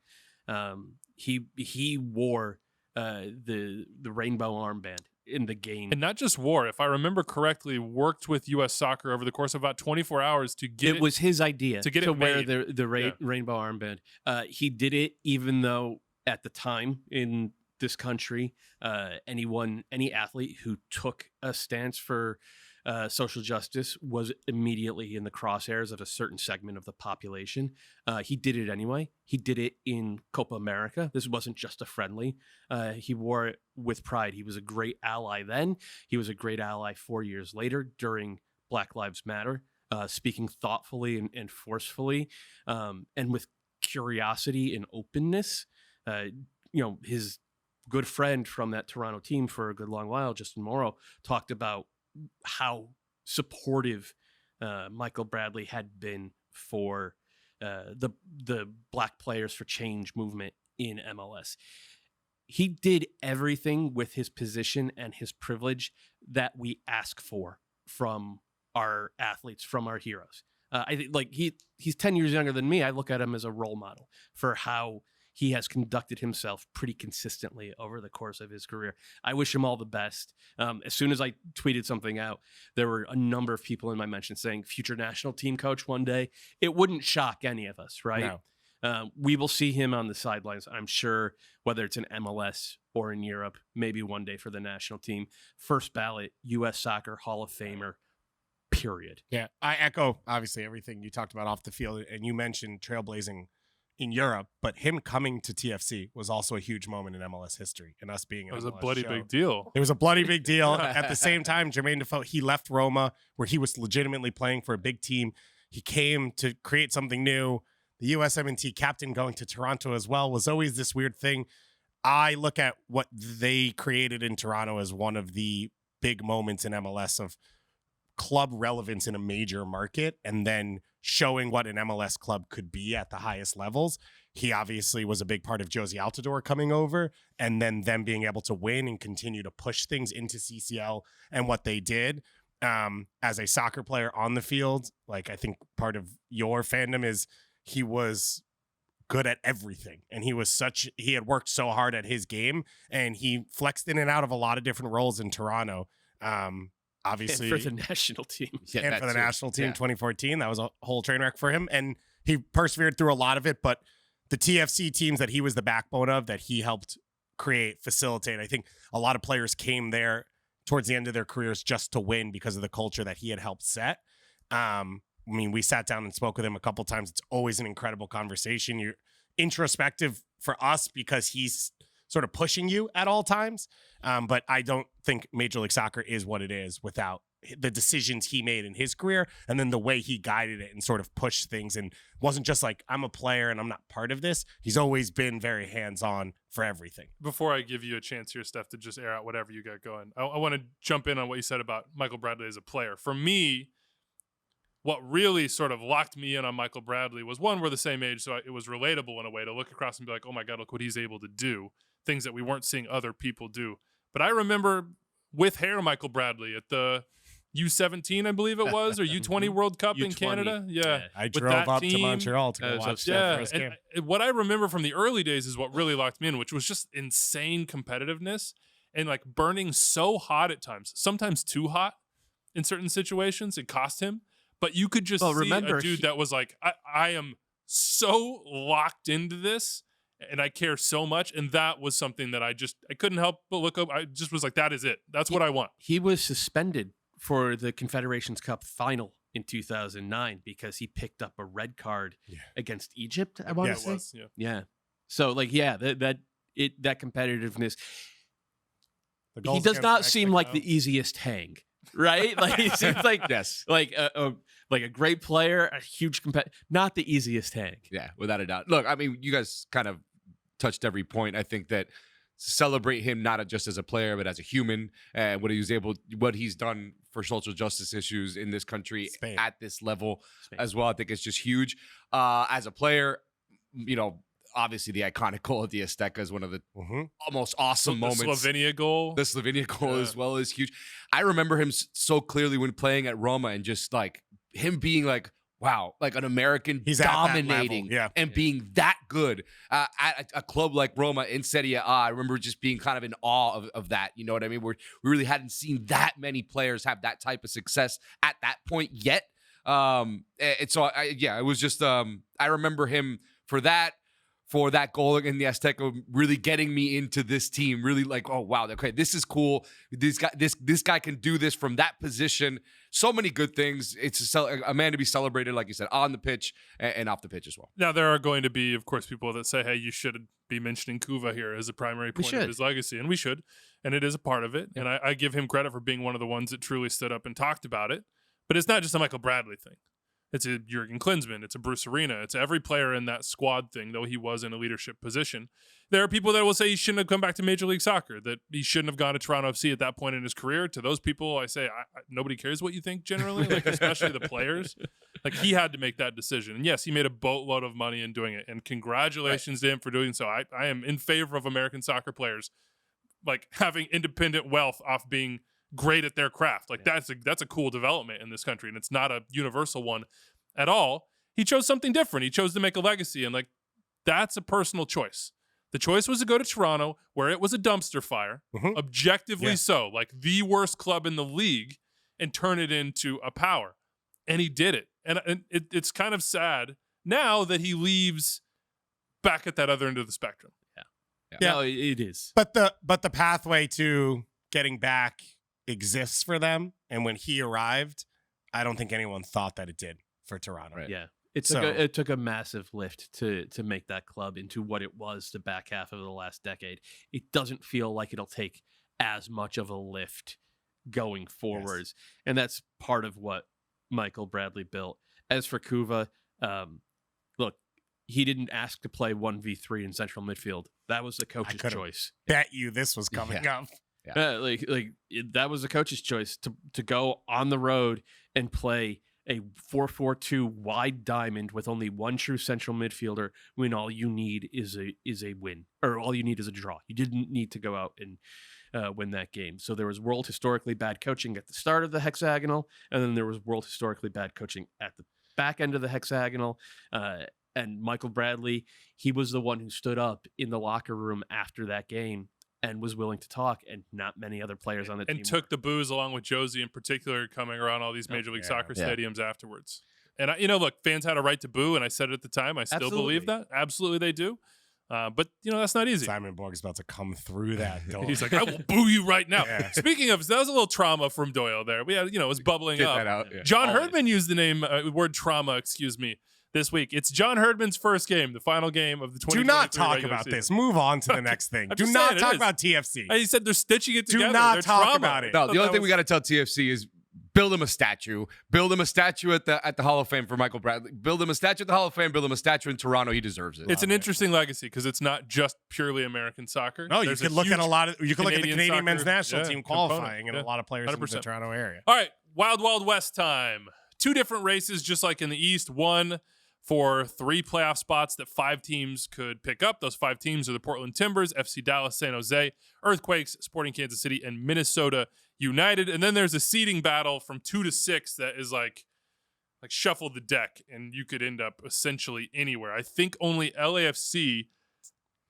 he wore the rainbow armband in the game. And not just wore, if I remember correctly, worked with U.S. Soccer over the course of about 24 hours to get it. It was his idea to get to it wear made. the rainbow armband. He did it even though at the time in this country, any athlete who took a stance for social justice was immediately in the crosshairs of a certain segment of the population. He did it anyway. He did it in Copa America. This wasn't just a friendly. He wore it with pride. He was a great ally then. He was a great ally 4 years later during Black Lives Matter, speaking thoughtfully and forcefully, and with curiosity and openness. His good friend from that Toronto team for a good long while, Justin Morrow, talked about how supportive Michael Bradley had been for the Black Players for Change movement in MLS. He did everything with his position and his privilege that we ask for from our athletes, from our heroes. I think he's 10 years younger than me. I look at him as a role model for how he has conducted himself pretty consistently over the course of his career. I wish him all the best. As soon as I tweeted something out, there were a number of people in my mention saying future national team coach one day. It wouldn't shock any of us, right? No. We will see him on the sidelines, I'm sure, whether it's in MLS or in Europe, maybe one day for the national team. First ballot, U.S. Soccer Hall of Famer, period. Yeah, I echo, obviously, everything you talked about off the field, and you mentioned trailblazing in Europe, but him coming to TFC was also a huge moment in MLS history, and us being an MLS It was a bloody show. big deal. It was a bloody big deal. At the same time, Jermaine Defoe, he left Roma, where he was legitimately playing for a big team. He came to create something new. The USMNT captain going to Toronto as well was always this weird thing. I look at what they created in Toronto as one of the big moments in MLS of club relevance in a major market, and then showing what an MLS club could be at the highest levels. He obviously was a big part of Josie Altidore coming over, and then them being able to win and continue to push things into CCL and what they did. As a soccer player on the field, I think part of your fandom is he was good at everything, and he had worked so hard at his game, and he flexed in and out of a lot of different roles in Toronto. Obviously, and for the national team. Yeah, and for the national team, 2014, that was a whole train wreck for him. And he persevered through a lot of it. But the TFC teams that he was the backbone of, that he helped create, facilitate, I think a lot of players came there towards the end of their careers just to win because of the culture that he had helped set. We sat down and spoke with him a couple times. It's always an incredible conversation. You're introspective for us because he's sort of pushing you at all times. But I don't think Major League Soccer is what it is without the decisions he made in his career, and then the way he guided it and sort of pushed things, and wasn't just like, I'm a player and I'm not part of this. He's always been very hands-on for everything. Before I give you a chance here, Steph, to just air out whatever you got going, I want to jump in on what you said about Michael Bradley as a player. For me, what really sort of locked me in on Michael Bradley was, one, we're the same age, so it was relatable in a way to look across and be like, oh my God, look what he's able to do, things that we weren't seeing other people do. But I remember with hair Michael Bradley at the U17, I believe it was, or U20 World Cup in Canada. Yeah. I drove up to Montreal to go watch that first game. And what I remember from the early days is what really locked me in, which was just insane competitiveness and burning so hot at times, sometimes too hot in certain situations. It cost him. But you could just see a dude that was like, I am so locked into this, and I care so much. And that was something that I couldn't help but look up. I just was like, that is it. That's what I want. He was suspended for the Confederations Cup final in 2009 because he picked up a red card against Egypt. I want to say. It was, Yeah. So that competitiveness. The He does not seem like the easiest hang, right? Like he seems like like a great player, a huge not the easiest hang. Yeah, without a doubt. Look, I mean, you guys kind of touched every point. I think that celebrate him not just as a player, but as a human, and what he's done for social justice issues in this country at this level as well. I think it's just huge. As a player, obviously the iconic goal of the Azteca is one of the most awesome moments. The Slovenia goal as well is huge. I remember him so clearly when playing at Roma, and just like him being like, wow, like an American dominating and being that good at a club like Roma in Serie A. I remember just being kind of in awe of that. You know what I mean? We really hadn't seen that many players have that type of success at that point yet. And so, it was just, I remember him for that goal in the Azteca, really getting me into this team. Really like, oh wow, okay, this is cool. This guy can do this from that position. So many good things. It's a man to be celebrated, like you said, on the pitch and off the pitch as well. Now there are going to be, of course, people that say, "Hey, you should be mentioning Kuva here as a primary point of his legacy," and we should, and it is a part of it. Yeah. And I give him credit for being one of the ones that truly stood up and talked about it. But it's not just a Michael Bradley thing. It's a Jurgen Klinsmann. It's a Bruce Arena. It's every player in that squad thing, though he was in a leadership position. There are people that will say he shouldn't have come back to Major League Soccer, that he shouldn't have gone to Toronto FC at that point in his career. To those people, I say, nobody cares what you think generally, like especially the players. Like he had to make that decision. And yes, he made a boatload of money in doing it. And congratulations to him for doing so. I am in favor of American soccer players like having independent wealth off being great at their craft. Like that's a cool development in this country, and it's not a universal one at all. He chose something different. He chose to make a legacy, and like that's a personal choice. The choice was to go to Toronto, where it was a dumpster fire, objectively so, like the worst club in the league, and turn it into a power. And he did it. And it's kind of sad now that he leaves back at that other end of the spectrum. Yeah, no, it is. But the pathway to getting back exists for them, and when he arrived, I don't think anyone thought that it did for Toronto. Right. Yeah, it took a massive lift to make that club into what it was the back half of the last decade. It doesn't feel like it'll take as much of a lift going forwards, and that's part of what Michael Bradley built. As for Kuva, look, he didn't ask to play 1v3 in central midfield. That was the coach's choice. Bet you this was coming up. Yeah. That was the coach's choice to go on the road and play a 4-4-2 wide diamond with only one true central midfielder when all you need is a win, or all you need is a draw. You didn't need to go out and win that game. So there was world historically bad coaching at the start of the hexagonal, and then there was world historically bad coaching at the back end of the hexagonal. And Michael Bradley, he was the one who stood up in the locker room after that game and was willing to talk, and not many other players on the team. And took the booze along with Josie in particular, coming around all these Major League Soccer stadiums afterwards. And, look, fans had a right to boo, and I said it at the time. I still believe that. Absolutely they do. But, that's not easy. Simon Borg's about to come through that door. He's like, I will boo you right now. Yeah. Speaking of, that was a little trauma from Doyle there. We had, it was bubbling Get up. That out, yeah. John Herdman used the word trauma, this week. It's John Herdman's first game, the final game of the 2023 Do not talk about season. this. Move on to the next thing. Do not talk about TFC. He said they're stitching it together. Do not they're talk trauma. about it. No, the only thing we got to tell TFC is build him a statue. Build him a statue at the Hall of Fame for Michael Bradley. Build him a statue at the Hall of Fame. Build him a statue in Toronto. He deserves it. It's an interesting legacy because it's not just purely American soccer. No, you could look at you could look at the Canadian soccer, men's national team qualifying component. and a lot of players 100%. in the Toronto area. All right, Wild Wild West time. 2 different races, just like in the East. One for 3 playoff spots that 5 teams could pick up. Those 5 teams are the Portland Timbers, FC Dallas, San Jose, Earthquakes, Sporting Kansas City, and Minnesota United. And then there's a seeding battle from 2 to 6 that is like shuffle the deck, and you could end up essentially anywhere. I think only LAFC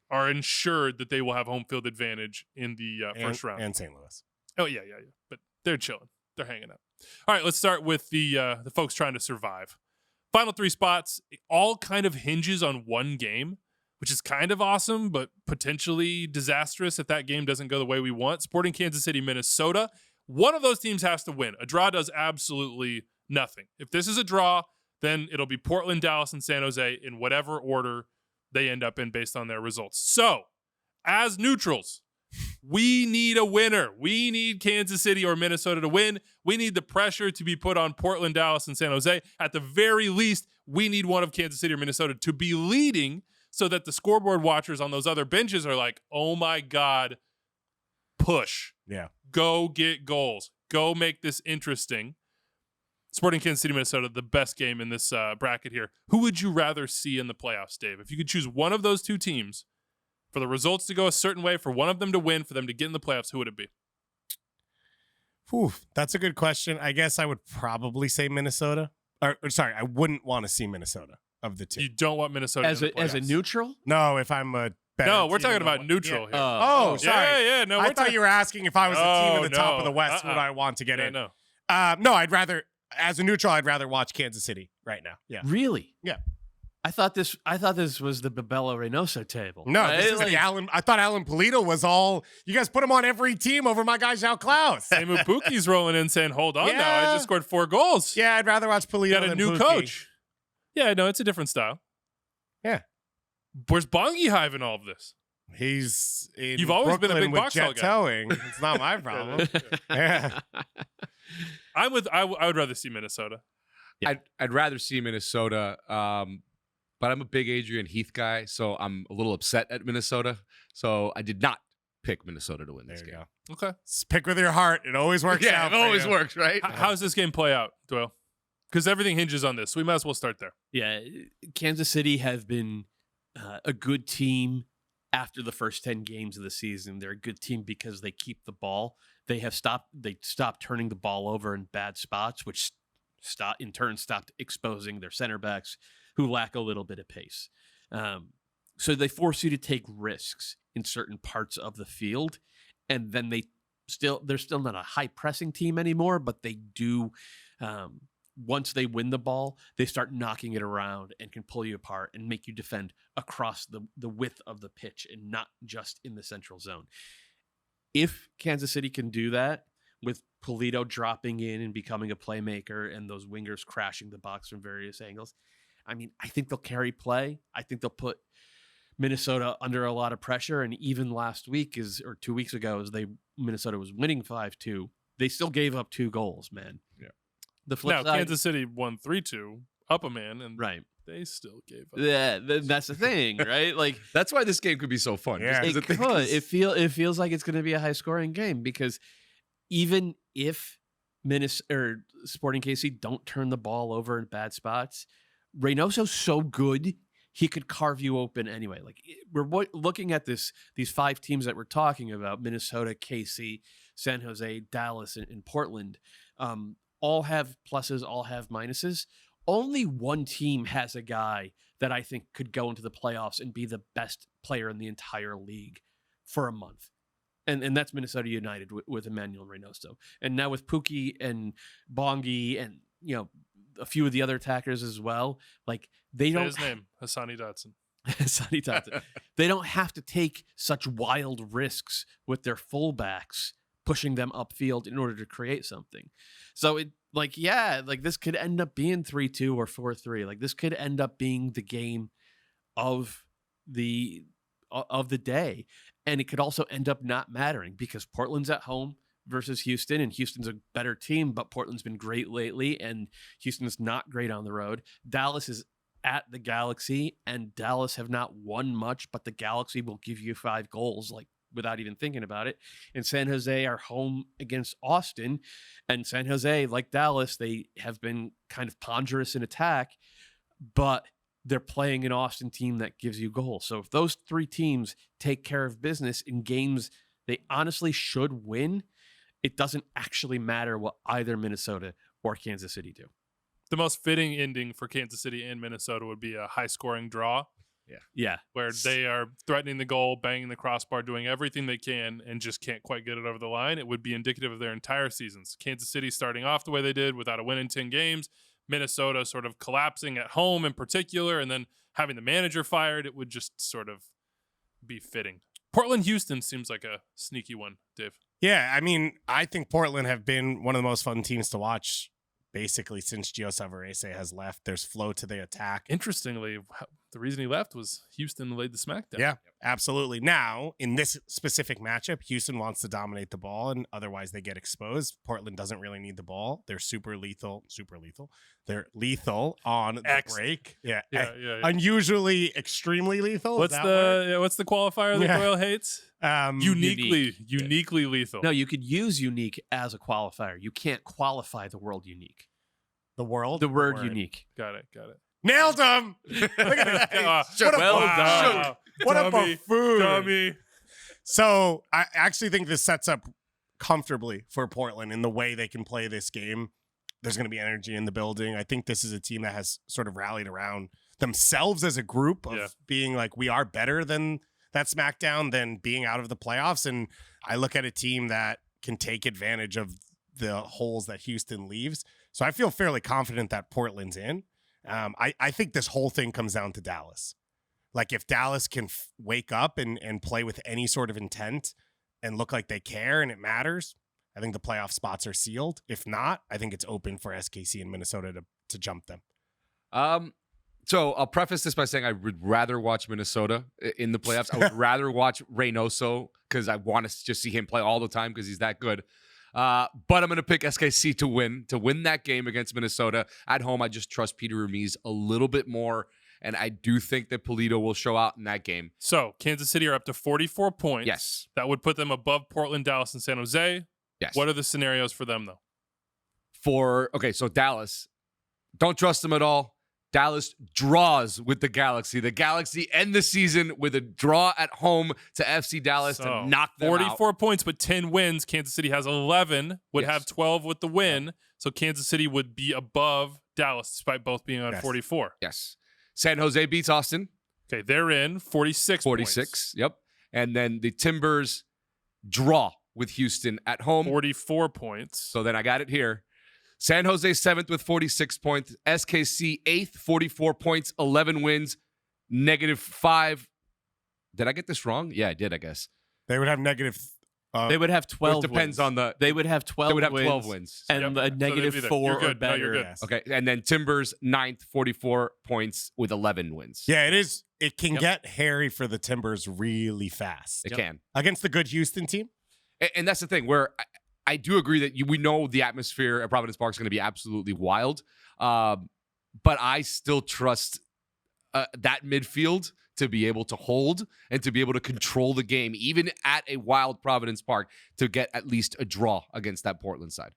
are ensured that they will have home field advantage in the first round. And St. Louis. Oh, yeah. But they're chilling. They're hanging out. All right, let's start with the folks trying to survive. Final 3 spots, it all kind of hinges on one game. which is kind of awesome, but potentially disastrous if that game doesn't go the way we want. Sporting Kansas City, Minnesota. One of those teams has to win. A draw does absolutely nothing. If this is a draw, then it'll be Portland, Dallas, and San Jose in whatever order they end up in based on their results. So, as neutrals, we need a winner. We need Kansas City or Minnesota to win. We need the pressure to be put on Portland, Dallas, and San Jose. At the very least, we need one of Kansas City or Minnesota to be leading so that the scoreboard watchers on those other benches are like, oh my God, push. Yeah. Go get goals. Go make this interesting. Sporting Kansas City, Minnesota, the best game in this bracket here. Who would you rather see in the playoffs, Dave? If you could choose one of those two teams for the results to go a certain way, for one of them to win, for them to get in the playoffs, who would it be? Whew, that's a good question. I guess I would probably say Minnesota. Or sorry, I wouldn't want to see Minnesota of the two. You don't want Minnesota as in the a playoffs. neutral. No, if I'm a better No, we're team talking in the about one- neutral Yeah. here. Oh, sorry. Yeah. No, I thought you were asking if I was a team in the top no. of the West, would I want to get in? No. No, I'd rather, as a neutral, I'd rather watch Kansas City right now. Yeah. Really? Yeah. I thought this was the Babello Reynoso table. No, Right? this is the Alan. I thought Alan Polito was all. You guys put him on every team over my guy Zhao Klaus. Samu Puki's rolling in saying, hold on now. I Yeah. just scored 4 goals. Yeah, I'd rather watch Polito. You got a than new Pookie. coach. Yeah, no, it's a different style. Yeah. Where's Bongi Hive in all of this? He's in You've always been a Brooklyn big with box jet out guy. towing. It's not my problem. Yeah. I would rather see Minnesota. Yeah. I'd rather see Minnesota, but I'm a big Adrian Heath guy, so I'm a little upset at Minnesota. So I did not pick Minnesota to win There this you game. go. Okay. Just pick with your heart. It always works Yeah, out. it for always you. works, right? How's this game play out, Doyle? Because everything hinges on this. So we might as well start there. Yeah, Kansas City have been a good team after the first 10 games of the season. They're a good team because they keep the ball. They stopped turning the ball over in bad spots, which in turn stopped exposing their center backs who lack a little bit of pace. So they force you to take risks in certain parts of the field, and then they're still not a high pressing team anymore, but they do. Once they win the ball, they start knocking it around and can pull you apart and make you defend across the width of the pitch and not just in the central zone. If Kansas City can do that with Polito dropping in and becoming a playmaker and those wingers crashing the box from various angles, I mean, I think they'll carry play. I think they'll put Minnesota under a lot of pressure. And even last week or 2 weeks ago, Minnesota was winning 5-2. They still gave up 2 goals, man. Yeah. The flip Now, side, Kansas City won 3-2, up a man, and right? they still gave up. Yeah, that's the thing, right? Like That's why this game could be so fun. Yeah. just 'cause it the thing could. is- It feels like it's going to be a high scoring game because even if Sporting KC don't turn the ball over in bad spots, Reynoso's so good he could carve you open anyway. Like we're looking at these 5 teams that we're talking about: Minnesota, KC, San Jose, Dallas, and Portland. All have pluses, all have minuses. Only one team has a guy that I think could go into the playoffs and be the best player in the entire league for a month. And that's Minnesota United with Emmanuel Reynoso. And now with Pookie and Bongi and, a few of the other attackers as well, like they Say don't his name, Hassani Dotson. Sonny Dotson. They don't have to take such wild risks with their fullbacks pushing them upfield in order to create something. So this could end up being 3-2 or 4-3. Like this could end up being the game of the day. And it could also end up not mattering because Portland's at home versus Houston, and Houston's a better team, but Portland's been great lately, and Houston's not great on the road. Dallas is at the Galaxy, and Dallas have not won much, but the Galaxy will give you 5 goals, like without even thinking about it. And San Jose are home against Austin, and San Jose, like Dallas, they have been kind of ponderous in attack, but they're playing an Austin team that gives you goals. So if those 3 teams take care of business in games they honestly should win, it doesn't actually matter what either Minnesota or Kansas City do. The most fitting ending for Kansas City and Minnesota would be a high-scoring draw Yeah. where they are threatening the goal, banging the crossbar, doing everything they can, and just can't quite get it over the line. It would be indicative of their entire seasons. Kansas City starting off the way they did without a win in 10 games, Minnesota sort of collapsing at home in particular, and then having the manager fired, it would just sort of be fitting. Portland, Houston seems like a sneaky one, Dave. Yeah, I mean, I think Portland have been one of the most fun teams to watch basically since Gio Savarese has left. There's flow to the attack. Interestingly, the reason he left was Houston laid the smackdown. Yeah, absolutely. Now, in this specific matchup, Houston wants to dominate the ball, and otherwise they get exposed. Portland doesn't really need the ball. They're super lethal. They're lethal on the break. Yeah. Unusually extremely lethal. What's the qualifier that Doyle hates? Uniquely lethal. No, you could use unique as a qualifier. You can't qualify the word unique. The word unique. Got it. Nailed him. Look at this. What a buffoon. Dummy. So I actually think this sets up comfortably for Portland in the way they can play this game. There's going to be energy in the building. I think this is a team that has sort of rallied around themselves as a group of being like, we are better than that SmackDown than being out of the playoffs. And I look at a team that can take advantage of the holes that Houston leaves. So I feel fairly confident that Portland's in. I think this whole thing comes down to Dallas. Like if Dallas can wake up and play with any sort of intent and look like they care and it matters, I think the playoff spots are sealed. If not, I think it's open for SKC and Minnesota to jump them. So I'll preface this by saying I would rather watch Minnesota in the playoffs. I would rather watch Reynoso because I want to just see him play all the time because he's that good. But I'm going to pick SKC to win that game against Minnesota. At home, I just trust Peter Ruiz a little bit more, and I do think that Pulido will show out in that game. So Kansas City are up to 44 points. Yes. That would put them above Portland, Dallas, and San Jose. Yes. What are the scenarios for them, though? So Dallas, don't trust them at all. Dallas draws with the Galaxy. The Galaxy end the season with a draw at home to FC Dallas to knock them 44 out. points, but 10 wins. Kansas City has 11, would have 12 with the win. So Kansas City would be above Dallas despite both being on 44. Yes. San Jose beats Austin. Okay, they're in 46 points. Yep. And then the Timbers draw with Houston at home. 44 points. So then I got it here. San Jose 7th with 46 points. SKC 8th, 44 points, 11 wins, -5. Did I get this wrong? Yeah, I did, I guess. They would have negative. They would have 12 It depends wins. on the... They would have 12 They would have wins. 12 wins. And a -4 or better. You're good. Yes. Okay, and then Timbers 9th, 44 points with 11 wins. Yeah, it is. It can get hairy for the Timbers really fast. It can. Against the good Houston team. And that's the thing where I do agree that we know the atmosphere at Providence Park is going to be absolutely wild. But I still trust that midfield to be able to hold and to be able to control the game, even at a wild Providence Park, to get at least a draw against that Portland side.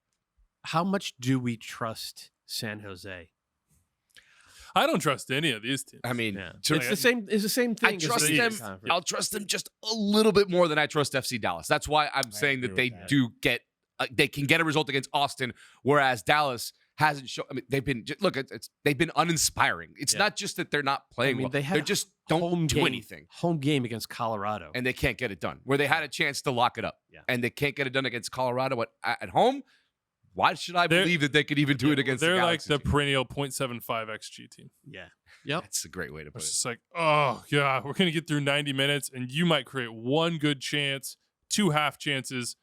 How much do we trust San Jose? I don't trust any of these teams. I mean, It's the same thing. I trust them. I'll trust them just a little bit more than I trust FC Dallas. That's why I'm saying that they do get. They can get a result against Austin, whereas Dallas hasn't shown. I mean, they've been uninspiring. It's not just that they're not playing well. They just don't do anything. Home game against Colorado, and they can't get it done. Where they had a chance to lock it up, and they can't get it done against Colorado at home. Why should I believe that they could even do it against the Galaxy? They're like the perennial 0.75 XG team. Yeah. Yep. That's a great way to put it. It's just like, oh, yeah, we're going to get through 90 minutes, and you might create one good chance, 2 half chances.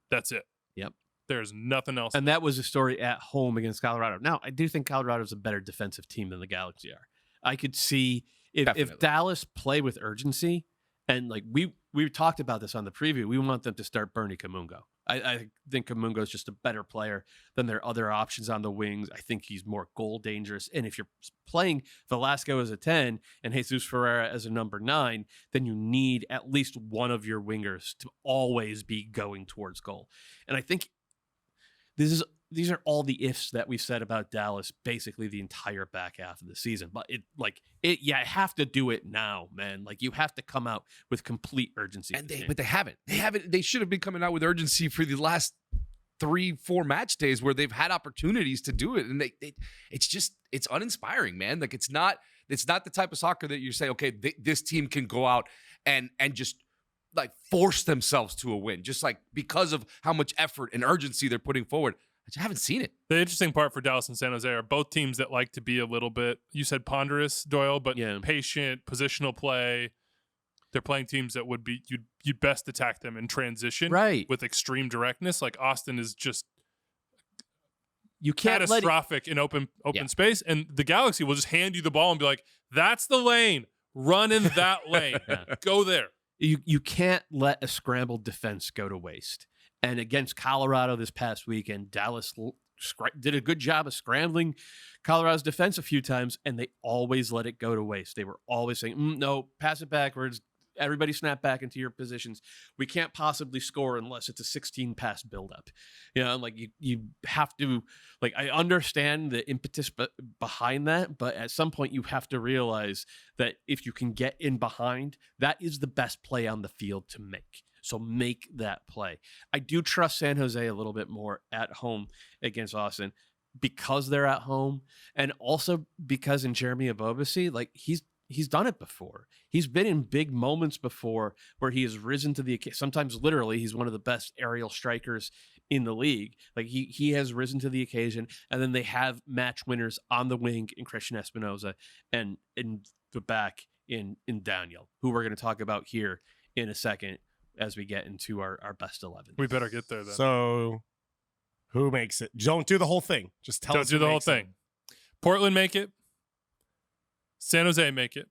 That's it. Yep. There's nothing else. And that was a story at home against Colorado. Now, I do think Colorado's a better defensive team than the Galaxy are. I could see if Dallas play with urgency, and like we talked about this on the preview, we want them to start Bernie Kamungo. I think Kamungo is just a better player than their other options on the wings. I think he's more goal dangerous. And if you're playing Velasco as a 10 and Jesus Ferreira as a number 9, then you need at least one of your wingers to always be going towards goal. And I think these are all the ifs that we said about Dallas basically the entire back half of the season. But you have to do it now, man. Like you have to come out with complete urgency. But they haven't. They should have been coming out with urgency for the last 3-4 match days where they've had opportunities to do it. And it's uninspiring, man. Like it's not the type of soccer that you say, okay, this team can go out and just like force themselves to a win, just like because of how much effort and urgency they're putting forward. I haven't seen it. The interesting part for Dallas and San Jose are both teams that like to be a little bit, you said ponderous, Doyle, but patient, positional play. They're playing teams that would be, you'd best attack them in transition with extreme directness. Like Austin is just catastrophic in open space. And the Galaxy will just hand you the ball and be like, that's the lane. Run in that lane. Go there. You can't let a scrambled defense go to waste. And against Colorado this past weekend, Dallas did a good job of scrambling Colorado's defense a few times, and they always let it go to waste. They were always saying, no, pass it backwards. Everybody snap back into your positions. We can't possibly score unless it's a 16-pass buildup. You know, like you have to, like, I understand the impetus behind that, but at some point you have to realize that if you can get in behind, that is the best play on the field to make. So make that play. I do trust San Jose a little bit more at home against Austin because they're at home, and also because in Jeremy Ebobisse, like he's done it before. He's been in big moments before where he has risen to the occasion. Sometimes literally he's one of the best aerial strikers in the league. Like he has risen to the occasion, and then they have match winners on the wing in Christian Espinoza and in the back in Daniel, who we're going to talk about here in a second as we get into our best 11. We better get there then. So who makes it? Don't do the whole thing. Just tell us. Don't do the whole thing. Portland make it. San Jose make it.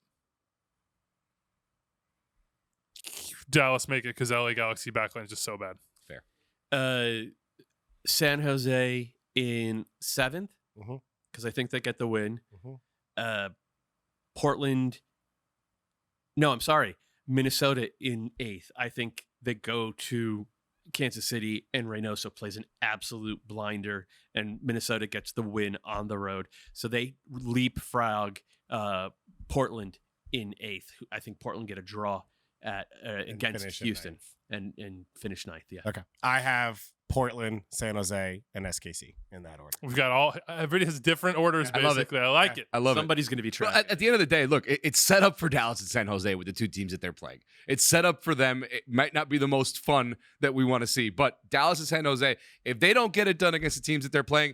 Dallas make it because LA Galaxy backline is just so bad. Fair. San Jose in 7th because I think they get the win. Portland. No, I'm sorry. Minnesota in 8th. I think they go to Kansas City and Reynoso plays an absolute blinder and Minnesota gets the win on the road. So they leapfrog Portland in 8th. I think Portland get a draw against Houston and finish 9th. Yeah. Okay. I have Portland, San Jose, and SKC in that order. We've got everybody has different orders, basically. I like it. I love it. Somebody's going to be trying. Well, at the end of the day, look, it's set up for Dallas and San Jose with the two teams that they're playing. It's set up for them. It might not be the most fun that we want to see, but Dallas and San Jose, if they don't get it done against the teams that they're playing,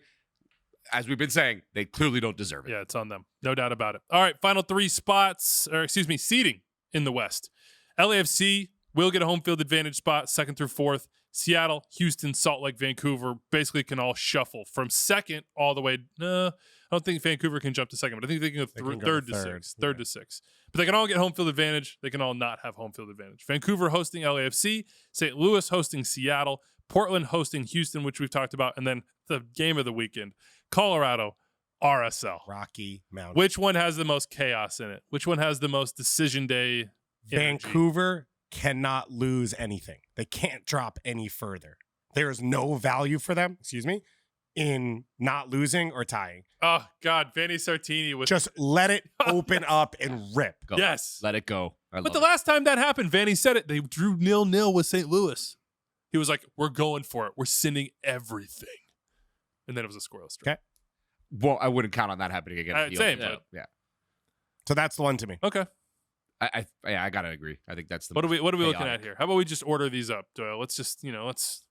as we've been saying, they clearly don't deserve it. Yeah, it's on them. No doubt about it. All right, final 3 spots, seeding in the West. LAFC will get a home field advantage spot, 2nd through 4th. Seattle, Houston, Salt Lake, Vancouver basically can all shuffle from 2nd all the way. I don't think Vancouver can jump to 2nd, but I think they can go 3rd to 6th. 3rd to 6th. But they can all get home field advantage. They can all not have home field advantage. Vancouver hosting LAFC, St. Louis hosting Seattle, Portland hosting Houston, which we've talked about, and then the game of the weekend, Colorado, RSL. Rocky Mountain. Which one has the most chaos in it? Which one has the most decision day energy? Vancouver cannot lose anything. They can't drop any further. There is no value for them, in not losing or tying. Oh, God. Vanni Sartini was just let it open up and rip. Go. Yes. Let it go. But the last time that happened, Vanni said it. They drew 0-0 with St. Louis. He was like, we're going for it. We're sending everything. And then it was a scoreless draw. Okay. Well, I wouldn't count on that happening again. Same. Yeah. So that's the one to me. Okay. I gotta agree. I think that's the. What are we looking at here? How about we just order these up, Doyle? Let's just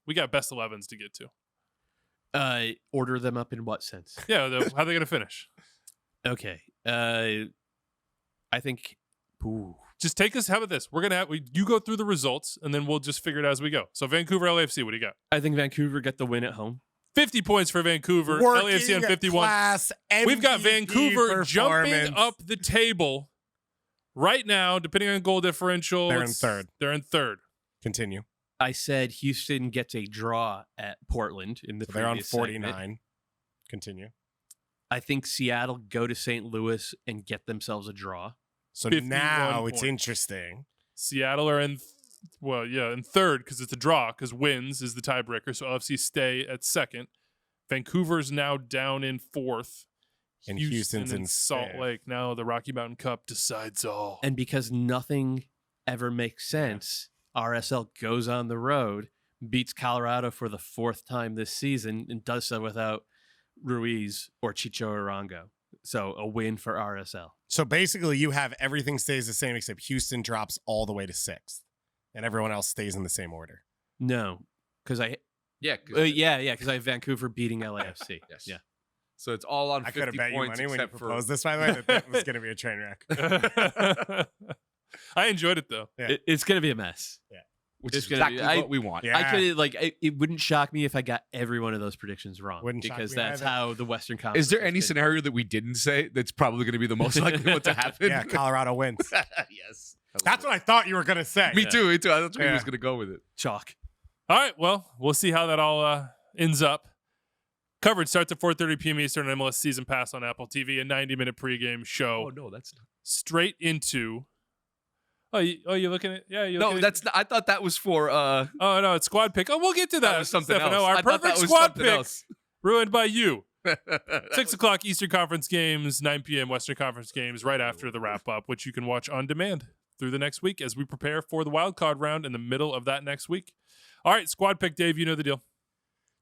we got best 11s to get to. Order them up in what sense? Yeah, how are they gonna finish? Okay. I think. Just take us. How about this? We're gonna you go through the results and then we'll just figure it out as we go. So Vancouver, LAFC, what do you got? I think Vancouver get the win at home. 50 points for Vancouver. Working LAFC on 51. Class We've got Vancouver jumping performance. up the table. Right now, depending on goal differential, They're in 3rd. They're in 3rd. Continue. I said Houston gets a draw at Portland in the They're on previous 49. segment. Continue. I think Seattle go to St. Louis and get themselves a draw. So 51 now it's points. interesting. Seattle are in 3rd because it's a draw because wins is the tiebreaker. So LFC stay at 2nd. Vancouver's now down in 4th. And Houston Houston's in Salt 5th. Lake. Now the Rocky Mountain Cup decides all. And because nothing ever makes sense, RSL goes on the road, beats Colorado for the 4th time this season, and does so without Ruiz or Chicho Arango. So a win for RSL. So basically you have everything stays the same except Houston drops all the way to 6th. And everyone else stays in the same order. No, because Yeah. Because I have Vancouver beating LAFC. Yes. Yeah. So it's all on I could 50 have bet you points money when you except for proposed this, by the way, that was going to be a train wreck. I enjoyed it though. Yeah. It's going to be a mess. which It's is gonna be- exactly I- what we want. Yeah. I could it wouldn't shock me if I got every one of those predictions wrong. Wouldn't shock because me that's either. how the Western Conference. Is there any been. scenario that we didn't say that's probably going to be the most likely one to happen? Yeah, Colorado wins. Yes. That's what I thought you were going to say. Me too. Me too. That's where he Yeah. was going to go with it. chalk? All right, well, we'll see how that all ends up. Coverage starts at 4:30 p.m. Eastern on MLS Season Pass on Apple TV, a 90-minute pregame show. Oh no, that's not. Straight into. You're looking at No, that's not. I thought that was for. Oh no, it's squad pick. Oh, we'll get to that. That was something Stefano. else. Our I thought that perfect was squad something pick else. ruined by you. That 6 was- o'clock Eastern Conference games, 9 p.m. Western Conference games, right after the wrap up, which you can watch on demand through the next week as we prepare for the wild card round in the middle of that next week. All right, squad pick, Dave. You know the deal.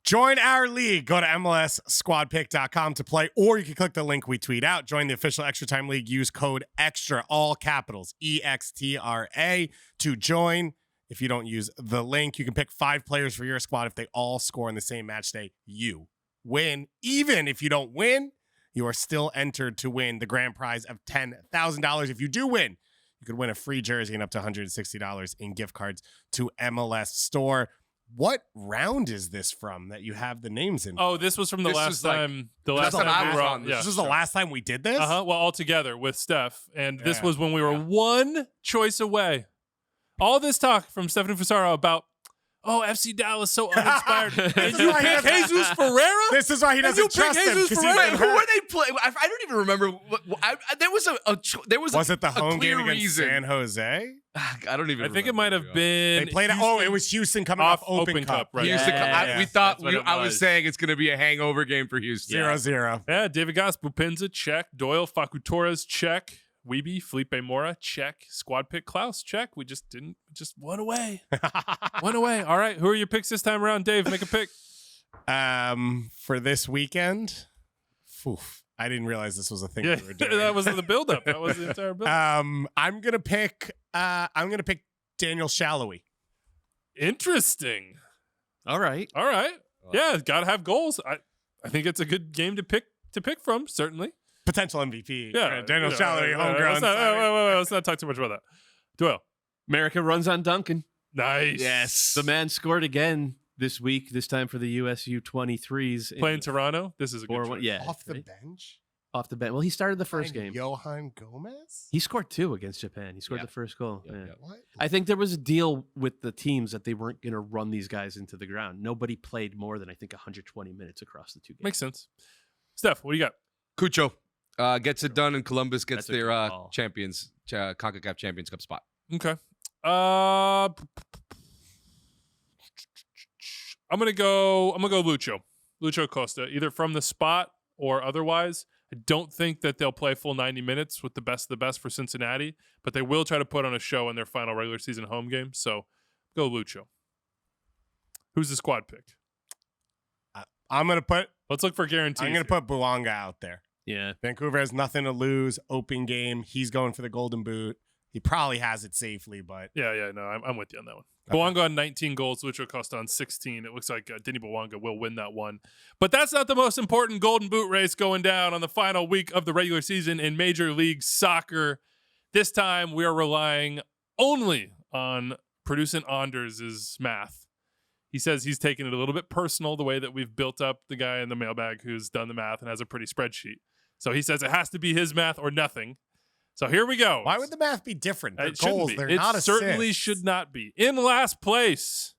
Join our league. Go to MLSsquadpick.com to play, or you can click the link we tweet out. Join the official Extra Time League. Use code EXTRA, all capitals, EXTRA, to join. If you don't use the link, you can pick 5 players for your squad. If they all score in the same match day, you win. Even if you don't win, you are still entered to win the grand prize of $10,000. If you do win, you could win a free jersey and up to $160 in gift cards to MLS Store. What round is this from that you have the names in? Oh, this was from the This last was like- time. The this last was time I we was were on on. this Yeah. This was the last time we did this? Well, all together with Steph, and this Yeah. was when we were one choice away. All this talk from Stefano Fusaro about, FC Dallas so uninspired. And you why he pick doesn't- Jesus Ferreira? This is why he And doesn't you pick trust him Jesus because he's Ferreira? been Who hurt. were they playing? I don't even remember. There was Was it the a home clear game against reason. San Jose? I don't even. I think it might have been. They played it. Oh, it was Houston coming off Open Cup. right? Houston. Yeah. We thought That's what it I was was. saying it's going to be a hangover game for Houston. 0-0. Yeah, David Goss, Bupinza, check. Doyle, Facu Torres, check. Wiebe, Felipe Mora, check. Squad pick Klaus, check. We just one away. One away. All right, who are your picks this time around? Dave, make a pick. For this weekend, I didn't realize this was a thing Yeah, we were doing. that was the buildup. That was the entire build. I'm gonna pick Daniel Shallowy. Interesting. All right. All right. Yeah, gotta have goals. I think it's a good game to pick from. Certainly. Potential MVP. Yeah, Daniel yeah, Shallowy, yeah, homegrown. Wait, let's not talk too much about that. Doyle. America runs on Duncan. Nice. Yes. The man scored again this week. This time for the USU 23s. Playing Toronto. This is a good 4-1. choice. Yeah. Off the right? bench. Off the bench. Well, he started the first Behind game. Johan Gomez. He scored 2 against Japan. He scored Yeah. the first goal. Yeah, Yeah. yeah. What? I think there was a deal with the teams that they weren't going to run these guys into the ground. Nobody played more than I think 120 minutes across the 2 games. Makes sense. Steph, what do you got? Cucho gets it done, and Columbus gets That's a their good call. CONCACAF Champions Cup spot. Okay. I'm gonna go Lucho Costa, either from the spot or otherwise. I don't think that they'll play full 90 minutes with the best of the best for Cincinnati, but they will try to put on a show in their final regular season home game. So go Lucho. Who's the squad pick? I'm gonna put guarantees. I'm gonna put Bouanga out there. Yeah. Vancouver has nothing to lose. Open game. He's going for the Golden Boot. He probably has it safely, but Yeah, no, I'm with you on that one. Okay. Bouanga on 19 goals, Lucho Costa on 16. It looks like Denny Bouanga will win that one. But that's not the most important Golden Boot race going down on the final week of the regular season in Major League Soccer. This time we are relying only on producing Anders' math. He says he's taking it a little bit personal, the way that we've built up the guy in the mailbag who's done the math and has a pretty spreadsheet. So he says it has to be his math or nothing. So here we go. why would the math be different? They're It shouldn't goals. be. They're It not certainly assists. should not be. In last place,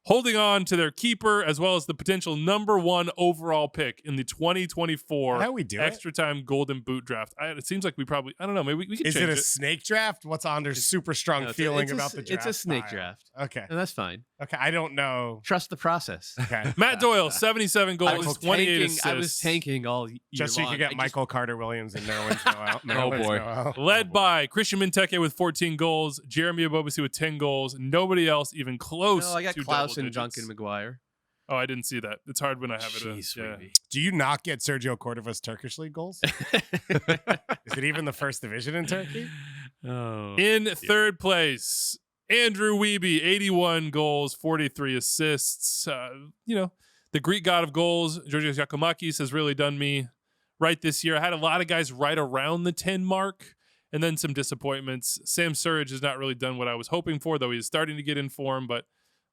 holding on to their keeper as well as the potential number 1 overall pick in the 2024 How we do extra time Golden Boot draft. It seems like we probably, I don't know, maybe we could Is change it it. a snake draft? What's Anders' super strong No, it's feeling a- about the draft? It's a snake style? draft. Okay. And that's fine. Okay. I don't know. Trust the process. Okay. Matt Doyle, 77 goals, 28 assists. I was tanking all year Just so you long. could get I just- Michael Carter-Williams and Nerlens Noel. Nerlens boy. Noel. Led by Christian Benteke with 14 goals, Jeremy Abobasi with 10 goals. Nobody else even close. No, I got to Klaus double and digits. Duncan McGuire. Oh, I didn't see that. It's hard when I have it. Jeez, Yeah. Wiebe. Do you not get Sergio Cordova's Turkish league goals? Is it even the first division in Turkey? Oh. In third place, Andrew Wiebe, 81 goals, 43 assists. The Greek god of goals, Georgios Giacomakis, has really done me right this year. I had a lot of guys right around the 10 mark, and then some disappointments. Sam Surridge has not really done what I was hoping for, though he is starting to get in form, but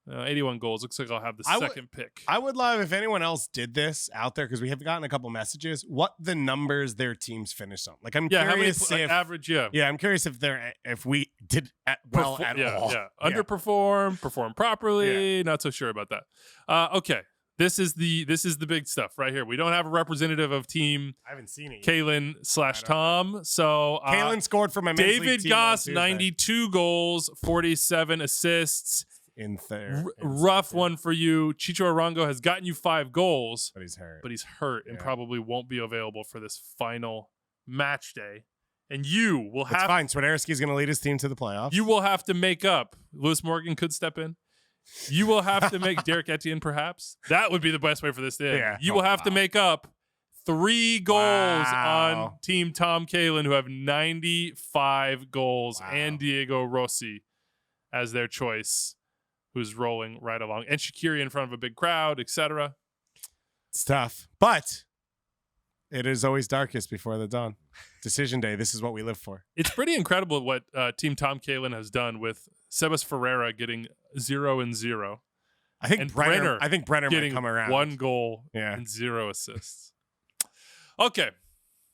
81 goals. Looks like I'll have the second pick. I would love if anyone else did this out there, because we have gotten a couple messages, what the numbers their teams finished on. Like, I'm curious how many, average, Yeah, I'm curious if we did at all. Yeah. Underperform, perform properly. Not so sure about that. Okay. This is the big stuff right here. We don't have a representative of team. I haven't seen it yet. Kalen/Tom. So Kalen scored for my men's league David team Goss, on 92 goals, 47 assists. In third. Rough one for you. Chicho Arango has gotten you 5 goals. But he's hurt. And probably won't be available for this final match day. And you will have... It's fine. Swiderski's going to lead his team to the playoffs. You will have to make up. Lewis Morgan could step in. You will have to make Derek Etienne, perhaps. That would be the best way for this to end. Yeah. You will have to make up 3 goals on Team Tom Kalen, who have 95 goals, and Diego Rossi as their choice, who's rolling right along. And Shaqiri in front of a big crowd, etc. It's tough. But it is always darkest before the dawn. Decision day. This is what we live for. It's pretty incredible what Team Tom Kalen has done with Sebas Ferreira getting 0-0. I think Brenner might come around. 1 goal and 0 assists. Okay.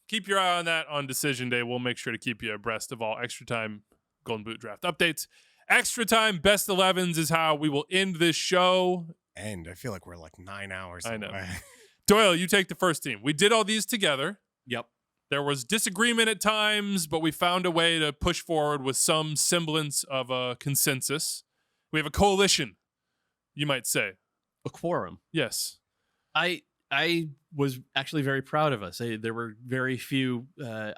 Keep your eye on that on decision day. We'll make sure to keep you abreast of all extra time Golden Boot draft updates. Extra time best 11s is how we will end this show. And I feel like we're like 9 hours I know. away. Doyle, you take the first team. We did all these together. Yep. There was disagreement at times, but we found a way to push forward with some semblance of a consensus. We have a coalition, you might say. A quorum. Yes. I was actually very proud of us. There were very few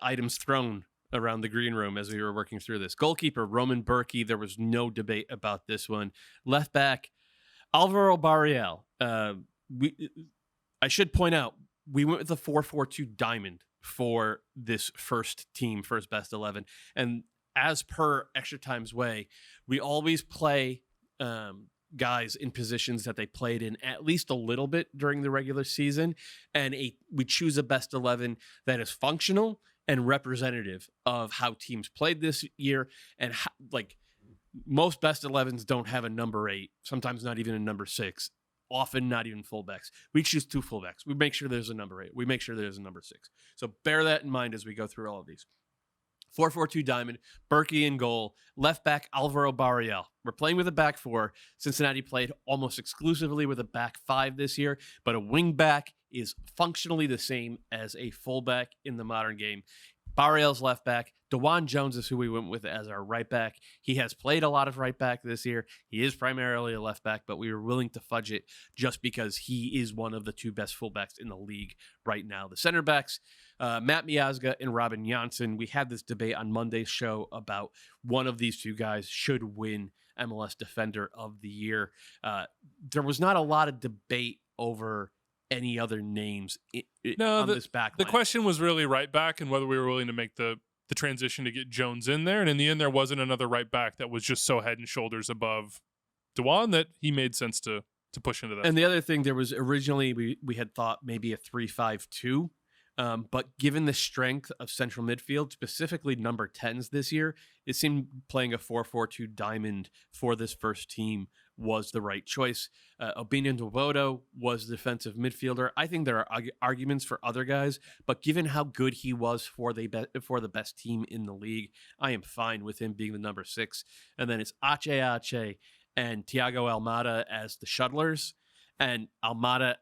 items thrown around the green room as we were working through this. Goalkeeper, Roman Berkey. There was no debate about this one. Left back, Alvaro Barrial. I should point out, we went with the 4-4-2 diamond for this first best 11. And as per Extra Time's way, we always play guys in positions that they played in at least a little bit during the regular season. And we choose a best 11 that is functional and representative of how teams played this year. And most best 11s don't have a number 8, sometimes not even a number 6. Often not even fullbacks. We choose 2 fullbacks. We make sure there's a number 8. We make sure there's a number 6. So bear that in mind as we go through all of these. 4-4-2 diamond, Berkey in goal, left back Alvaro Barrial. We're playing with a back 4. Cincinnati played almost exclusively with a back 5 this year, but a wing back is functionally the same as a fullback in the modern game. Barrial's left back. DeJuan Jones is who we went with as our right back. He has played a lot of right back this year. He is primarily a left back, but we were willing to fudge it just because he is one of the 2 best fullbacks in the league right now. The center backs, Matt Miazga and Robin Janssen. We had this debate on Monday's show about one of these 2 guys should win MLS Defender of the Year. There was not a lot of debate over any other names on this back line. The question was really right back and whether we were willing to make the transition to get Jones in there. And in the end, there wasn't another right back that was just so head and shoulders above DeJuan that he made sense to push into that. And the other thing, there was originally, we had thought maybe a 3-5-2. But given the strength of central midfield, specifically number 10s this year, it seemed playing a 4-4-2 diamond for this first team was the right choice. Obinna Nwodo was the defensive midfielder. I think there are arguments for other guys, but given how good he was for the best team in the league, I am fine with him being the number 6. And then it's Ache and Thiago Almada as the shuttlers. And Almada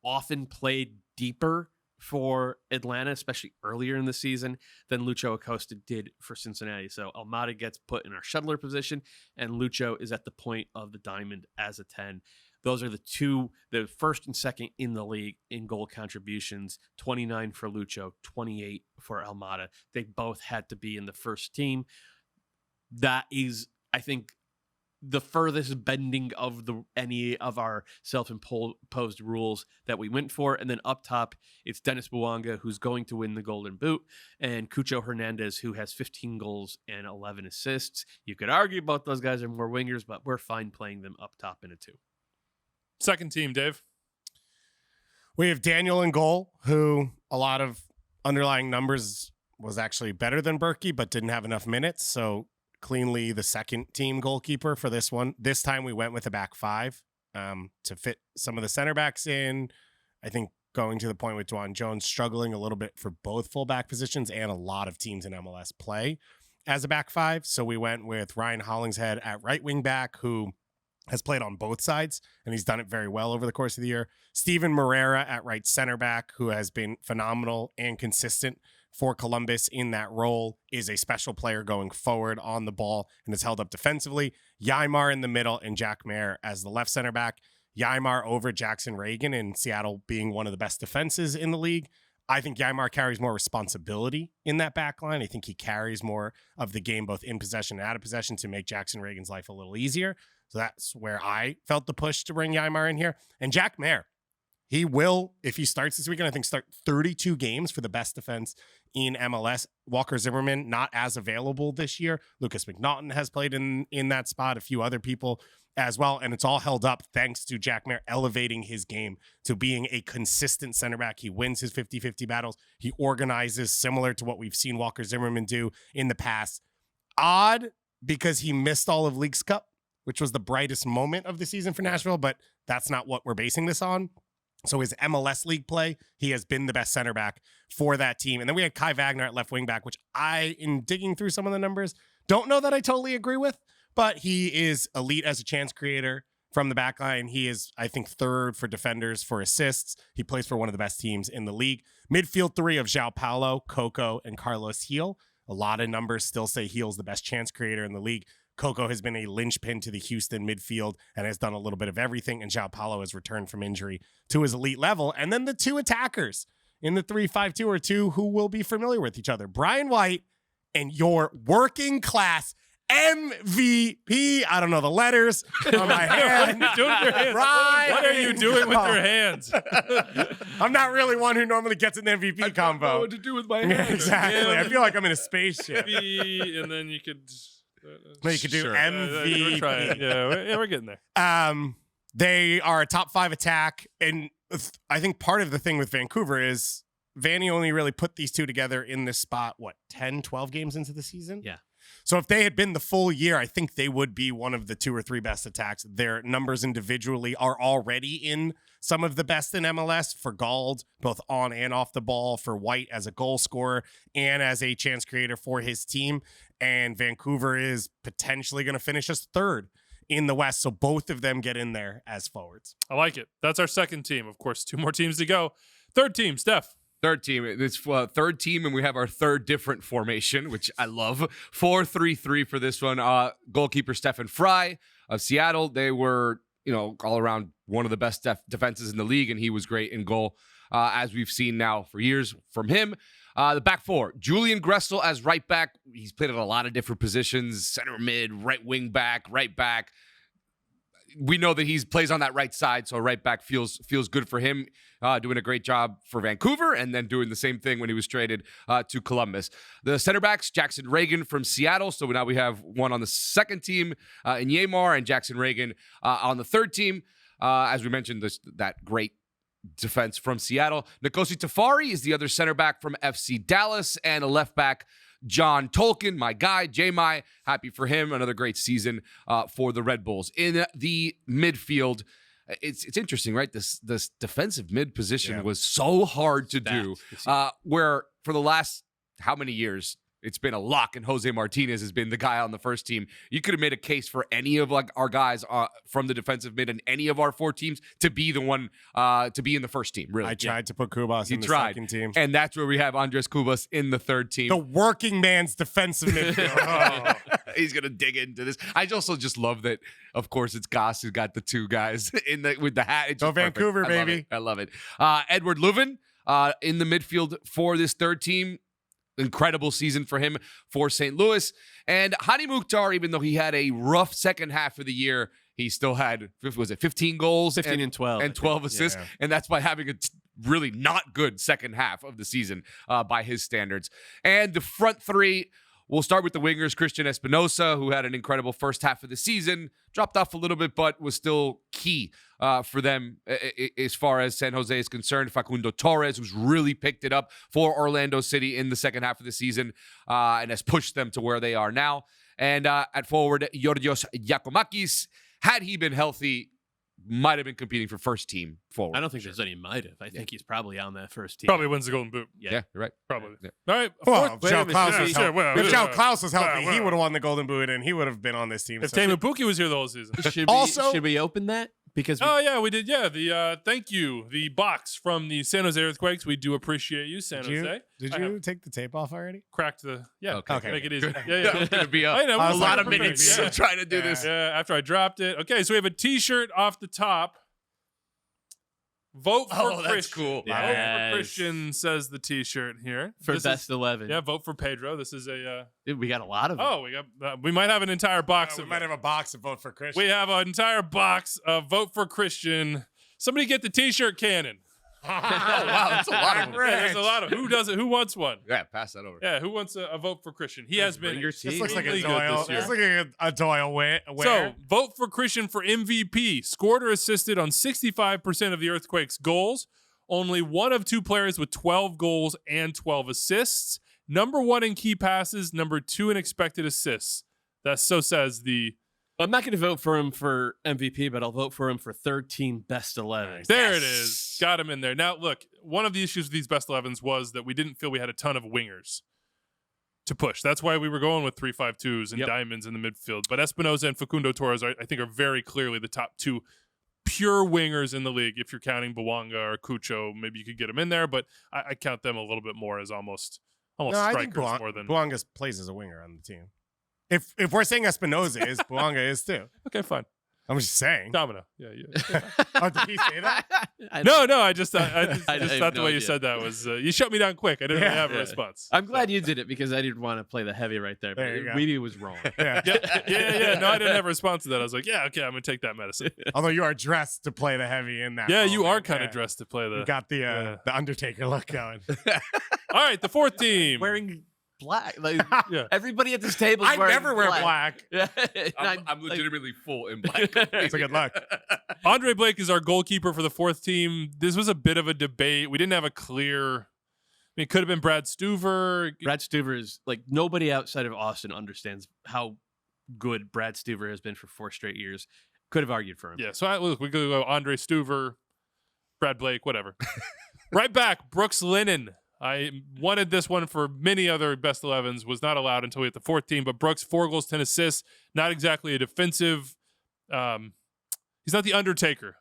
often played deeper for Atlanta, especially earlier in the season, than Lucho Acosta did for Cincinnati. So Almada gets put in our shuttler position, and Lucho is at the point of the diamond as a 10. Those are the first and second in the league in goal contributions, 29 for Lucho, 28 for Almada. They both had to be in the first team. That is, I think, the furthest bending of any of our self-imposed rules that we went for. And then up top, it's Dennis Bouanga, who's going to win the Golden Boot, and Cucho Hernandez, who has 15 goals and 11 assists. You could argue about those guys are more wingers, but we're fine playing them up top in a 2. Second team, Dave. We have Daniel in goal, who a lot of underlying numbers was actually better than Berkey, but didn't have enough minutes. So cleanly the second team goalkeeper for this one. This time we went with a back 5 to fit some of the center backs in. I think going to the point with Dwan Jones struggling a little bit for both fullback positions, and a lot of teams in MLS play as a back 5. So we went with Ryan Hollingshead at right wing back, who has played on both sides, and he's done it very well over the course of the year. Steven Moreira at right center back, who has been phenomenal and consistent for Columbus in that role, is a special player going forward on the ball and is held up defensively. Ymar in the middle and Jack Mayer as the left center back. Ymar over Jackson Reagan in Seattle being one of the best defenses in the league. I think Ymar carries more responsibility in that back line. I think he carries more of the game, both in possession and out of possession, to make Jackson Reagan's life a little easier. So that's where I felt the push to bring Ymar in here. And Jack Mayer, he will, if he starts this weekend, I think start 32 games for the best defense in MLS. Walker Zimmerman, not as available this year. Lucas McNaughton has played in that spot, a few other people as well. And it's all held up thanks to Jack Mayer elevating his game to being a consistent center back. He wins his 50-50 battles. He organizes similar to what we've seen Walker Zimmerman do in the past. Odd because he missed all of Leagues Cup, which was the brightest moment of the season for Nashville, but that's not what we're basing this on. So his MLS league play, he has been the best center back for that team. And then we had Kai Wagner at left wing back, which I, in digging through some of the numbers, don't know that I totally agree with, but he is elite as a chance creator from the back line. He is, I think, third for defenders for assists. He plays for one of the best teams in the league. Midfield 3 of João Paulo, Coco, and Carlos Gil. A lot of numbers still say Gil's the best chance creator in the league. Coco has been a linchpin to the Houston midfield and has done a little bit of everything. And João Paulo has returned from injury to his elite level. And then the 2 attackers in the 3-5-2 are 2 who will be familiar with each other. Brian White and your working class MVP. I don't know the letters on my hand. What are you doing with your hands? What are you doing with your hands? I'm not really one who normally gets an MVP combo. I don't know what to do with my hands. Exactly. I feel like I'm in a spaceship. And then you could... You could do Sure. MVP. We're trying. Yeah, we're getting there. They are a top 5 attack. And I think part of the thing with Vancouver is Vanny only really put these 2 together in this spot, 10, 12 games into the season? Yeah. So if they had been the full year, I think they would be one of the 2 or 3 best attacks. Their numbers individually are already in some of the best in MLS for Gauld, both on and off the ball, for White as a goal scorer and as a chance creator for his team. And Vancouver is potentially going to finish as 3rd in the West. So both of them get in there as forwards. I like it. That's our second team. Of course, 2 more teams to go. Third team, Steph. Third team. It's third team, and we have our third different formation, which I love. 4-3-3 for this one. Goalkeeper Stefan Fry of Seattle. They were, all around one of the best defenses in the league, and he was great in goal, as we've seen now for years from him. The back 4, Julian Gressel as right back. He's played at a lot of different positions: center mid, right wing back, right back. We know that he plays on that right side, so right back feels good for him, doing a great job for Vancouver, and then doing the same thing when he was traded to Columbus. The center backs, Jackson Reagan from Seattle, so now we have one on the second team in Ymar, and Jackson Reagan on the third team. As we mentioned, that great defense from Seattle. Nkosi Tafari is the other center back from FC Dallas, and a left back, John Tolkien, my guy, J-My. Happy for him. Another great season for the Red Bulls. In the midfield, it's interesting, right? This defensive mid position was so hard to do, where for the last how many years it's been a lock, and Jose Martinez has been the guy on the first team. You could have made a case for any of our guys from the defensive mid and any of our 4 teams to be the one to be in the first team. Really, I tried to put Kubas in the second team, and that's where we have Andres Kubas in the third team. The working man's defensive midfield. He's gonna dig into this. I also just love that. Of course, it's Goss who got the 2 guys with the hat. It's Go Vancouver, baby! I love it. Edward Leuven in the midfield for this third team. incredible season for him for St. Louis. And Hany Mukhtar, even though he had a rough second half of the year, he still had, was it 15 goals? 15 and 12. And 12 assists. Yeah. And that's by having a really not good second half of the season by his standards. And the front three, we'll start with the wingers, Christian Espinosa, who had an incredible first half of the season, dropped off a little bit, but was still key for them as far as San Jose is concerned. Facundo Torres, who's really picked it up for Orlando City in the second half of the season and has pushed them to where they are now. And at forward, Georgios Giacomakis, had he been healthy, might have been competing for first team forward. I don't think there's any might have. I think he's probably on that first team. Probably wins the Golden Boot. Yeah, you're right. Probably. Yeah. All right. Well, if Joe Klaus was yeah, healthy, well, if yeah. Joe Klaus was healthy, well. he would have won the Golden Boot and he would have been on this team. If So- Tamu Pukki was here the whole season. Should we open that? Because Oh yeah, we did. Yeah, the thank you, the box from the San Jose Earthquakes. We do appreciate you, San Jose. Did I you have take the tape off already? cracked the Okay. make it easy. Good. Yeah, yeah. It's going to be I know, a we lot were of prepared, minutes yeah. of trying to do Yeah. this. Yeah, after I dropped it. Okay, so we have a T-shirt off the top. Vote for Oh, that's Christian. cool. Vote Yes. for Christian says the T-shirt here. for This best is, 11. yeah, vote for Pedro. This is a. Dude, we got a lot of them. Oh, we might have an entire box We of. might have a box of vote for Christian. We have an entire box of vote for Christian. Somebody get the T-shirt cannon. Oh, wow, that's a lot of them. Yeah, there's a lot of who does it. Who wants one? Yeah, pass that over. Yeah, who wants a vote for Christian? He has been. bring your This team. looks like a extremely good Doyle. this year. This looks like a Doyle wear. So, vote for Christian for MVP. Scored or assisted on 65% of the Earthquakes' goals. Only one of two players with 12 goals and 12 assists. Number one in key passes. Number two in expected assists. So says the. I'm not going to vote for him for MVP, but I'll vote for him for third team best 11. There it is. Got him in there. Now, look, one of the issues with these best 11s was that we didn't feel we had a ton of wingers to push. That's why we were going with 3-5-2s and Yep. diamonds in the midfield. But Espinosa and Facundo Torres, I think, are very clearly the top two pure wingers in the league. If you're counting Bouanga or Cucho, maybe you could get them in there, but I count them a little bit more as almost No, I think strikers more than. Bouanga plays as a winger on the team. If we're saying Espinosa is, Bouanga is too. Okay, fine. I'm just saying. Domino. Yeah. Oh, did he say that? No, I just thought I just have thought the no way you idea. said that was you shut me down quick. I didn't really have a response. I'm glad you did it because I didn't want to play the heavy right there. There you But go. Wiebe was wrong. Yeah. Yeah. No, I didn't have a response to that. I was like, yeah, okay, I'm gonna take that medicine. Although you are dressed to play the heavy in that. Yeah, you moment. are kind of Yeah. dressed to play You the. got the Undertaker look going. All right, the fourth team. Wearing black. Like, Yeah. everybody at this table is I wearing never wear black. Yeah. I'm legitimately full in black. It's a good look. Andre Blake is our goalkeeper for the fourth team. This was a bit of a debate. We didn't have a clear. I mean, it could have been Brad Stuver. Brad Stuver is like nobody outside of Austin understands how good Brad Stuver has been for 4 straight years. Could have argued for him. Yeah, so look, we could go Andre Stuver, Brad Blake, whatever. Right back, Brooks Lennon. I wanted this one for many other best 11s, was not allowed until we hit the fourth team, but Brooks, 4 goals, 10 assists, not exactly a defensive. He's not the Undertaker,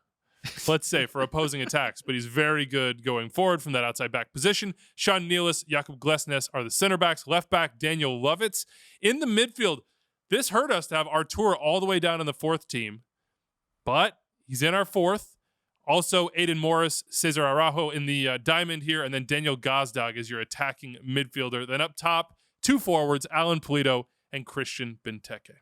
let's say, for opposing attacks, but he's very good going forward from that outside back position. Sean Nealis, Jakub Glesnes are the center backs. Left back, Daniel Lovitz. In the midfield, this hurt us to have Artur all the way down in the fourth team, but he's in our fourth. Also, Aiden Morris, Cesar Araujo in the diamond here, and then Daniel Gazdag is your attacking midfielder. Then up top, 2 forwards, Alan Polito and Christian Benteke.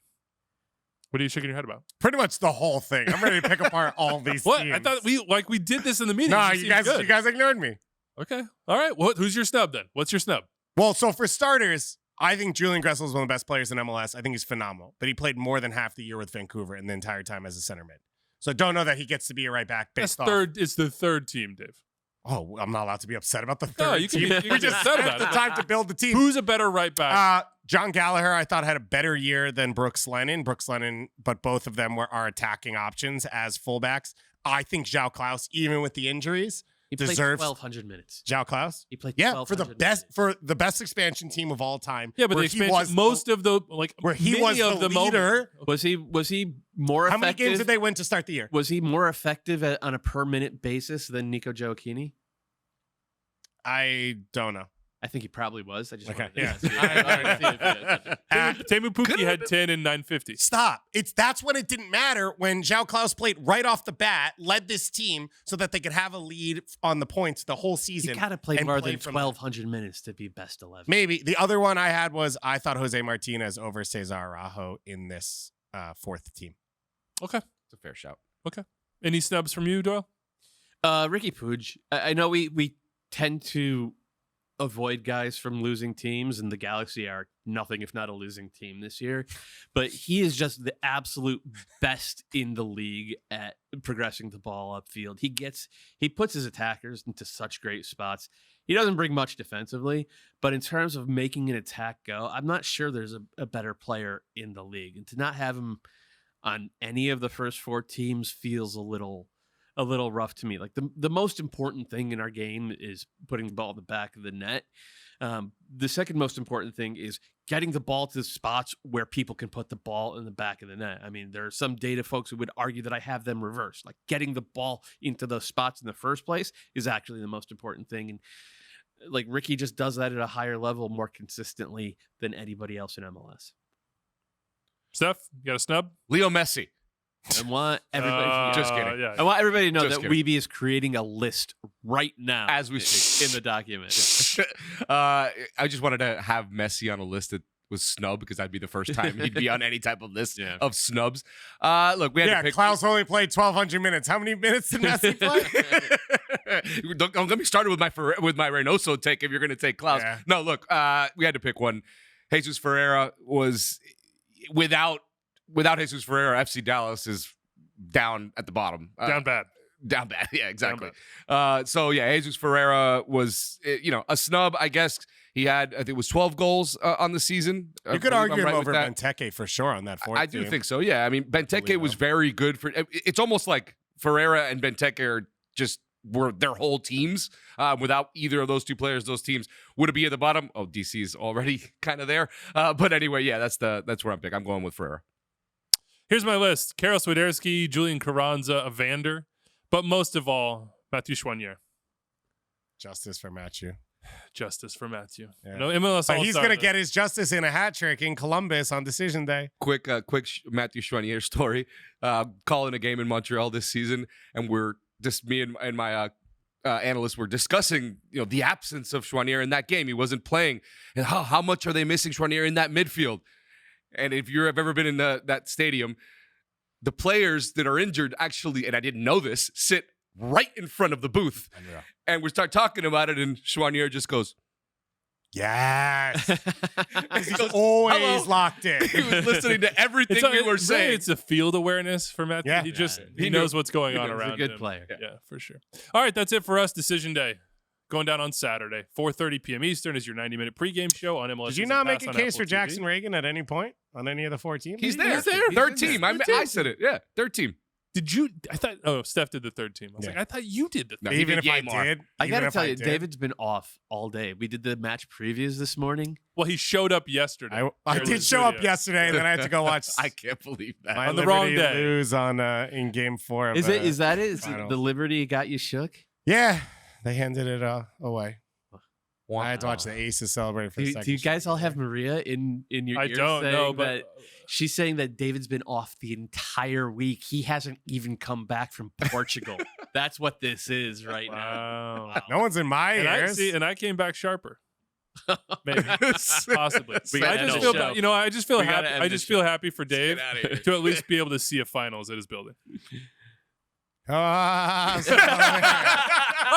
What are you shaking your head about? Pretty much the whole thing. I'm ready to pick apart all these What? teams. I thought we did this in the meeting. No, It you seems good. guys ignored me. Okay. All right. Who's your snub then? What's your snub? Well, so for starters, I think Julian Gressel is one of the best players in MLS. I think he's phenomenal, but he played more than half the year with Vancouver and the entire time as a center mid. So I don't know that he gets to be a right back That's based off. third. It's the third team, Dave. Oh, I'm not allowed to be upset about the third No, you can team. be- you can we be just upset spent about the it. time to build the team. Who's a better right back? John Gallagher, I thought had a better year than Brooks Lennon. But both of them are attacking options as fullbacks. I think João Klaus, even with the injuries, He played deserves 1,200 minutes. João Klaus. He played Yeah, for the 1,200 best expansion team of all time. Yeah, but the where he expansion, was most of the like where he many was of the moment- leader. Was he more How effective? many games did they win to start the year? Was he more effective on a per minute basis than Nico Gioacchini? I don't know. I think he probably was. I just Okay. wanted to Yeah. see if- Teemu Pukki had 10 in 950. Stop. That's when it didn't matter when João Klaus played right off the bat, led this team so that they could have a lead on the points the whole He season. got to play and more play than from 1,200 minutes to be best 11. Maybe. The other one I had was I thought Jose Martinez over Cesar Araujo in this fourth team. Okay. It's a fair shout. Any snubs from you, Doyle? Ricky Puig. I know we tend to avoid guys from losing teams, and the Galaxy are nothing if not a losing team this year. But he is just the absolute best in the league at progressing the ball upfield. He puts his attackers into such great spots. He doesn't bring much defensively, but in terms of making an attack go, I'm not sure there's a better player in the league. And to not have him on any of the first 4 teams feels a little rough to me. Like the most important thing in our game is putting the ball in the back of the net. The second most important thing is getting the ball to the spots where people can put the ball in the back of the net. I mean, there are some data folks who would argue that I have them reversed. Like getting the ball into those spots in the first place is actually the most important thing. And like Ricky just does that at a higher level more consistently than anybody else in MLS. Steph, you got a snub? Leo Messi. I want everybody. Just kidding. Yeah. I want everybody to know Just that kidding. Wiebe is creating a list right now As we speak. in the document. I just wanted to have Messi on a list that was snub because that'd be the first time he'd be on any type of list Yeah. of snubs. Look, we had to pick. Klaus only played 1,200 minutes. How many minutes did Messi play? don't get me started with my Reynoso take if you're going to take Klaus. Yeah. No, look, we had to pick one. Jesus Ferreira was without Jesus Ferreira, FC Dallas is down at the bottom. Down bad. Down bad. Yeah, exactly. Down So yeah, Jesus Ferreira was, a snub. I guess he had, I think it was 12 goals on the season. You could argue him over Benteke for sure on that fourth I do team. think so. Yeah. I mean, Benteke Believe was that. very good for, it's almost like Ferreira and Benteke were their whole teams. Without either of those two players, those teams would be at the bottom. Oh, DC's already kind of there. But anyway, yeah, that's where I'm picking. I'm going with Ferreira. Here's my list. Karol Swiderski, Julian Carranza, Evander, but most of all, Mathieu Choinière. Justice for Matthew. Justice for Matthew. Yeah. No, MLS But he's All-Star. going to get his justice in a hat trick in Columbus on decision day. Quick Mathieu Choinière story. Calling a game in Montreal this season, and me and my analysts were discussing, the absence of Choinière in that game. He wasn't playing, and how much are they missing Choinière in that midfield? And if you have ever been in that stadium, the players that are injured actually, and I didn't know this, sit right in front of the booth. And we start talking about it, and Choinière just goes, Yes. he goes, Always "Hello." locked in. He was listening to everything we were saying. It's a field awareness for Matthew. Yeah. He knows what's going on knows. He's a around good him. player. Yeah, for sure. All right, that's it for us. Decision day. Going down on Saturday, 4:30 p.m. Eastern is your 90-minute pregame show on MLS. Did you Season not Pass make a on case Apple for Jackson TV. Reagan at any point on any of the 4 teams? He's there. He's there. Third He's in team. there. I said it. Yeah, third team. Did you? I thought. Oh, Steph did the third team. I was Yeah. like, I thought you did the No, third. he Even did if I Yamar. did. I even gotta if tell I you, did, David's been off all day. We did the match previews this morning. Well, he showed up yesterday. I Shared did his show up video. yesterday, and then I had to go watch I can't believe that. my on the wrong Liberty day. lose on in game 4 of Is it? Is that it? Is finals. the Liberty got you shook? Yeah, they handed it away. Wow. I had to watch the Aces celebrate for the second. Do you guys all straight have Maria in your I ear don't saying know, that but she's saying that David's been off the entire week. He hasn't even come back from Portugal. That's what this is right now. wow. No one's in my ears. And I came back sharper. Maybe, possibly. We I gotta just end feel, the show. I just feel We gotta happy. end I the just feel happy for Dave Get outta here. to at least be able to see a finals at his building. Ah, All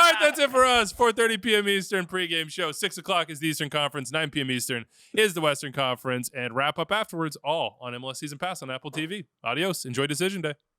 right, that's it for us. 4:30 p.m. Eastern pregame show. 6 o'clock is the Eastern Conference. 9 p.m. Eastern is the Western Conference. And wrap up afterwards, all on MLS Season Pass on Apple TV. Adios. Enjoy Decision Day.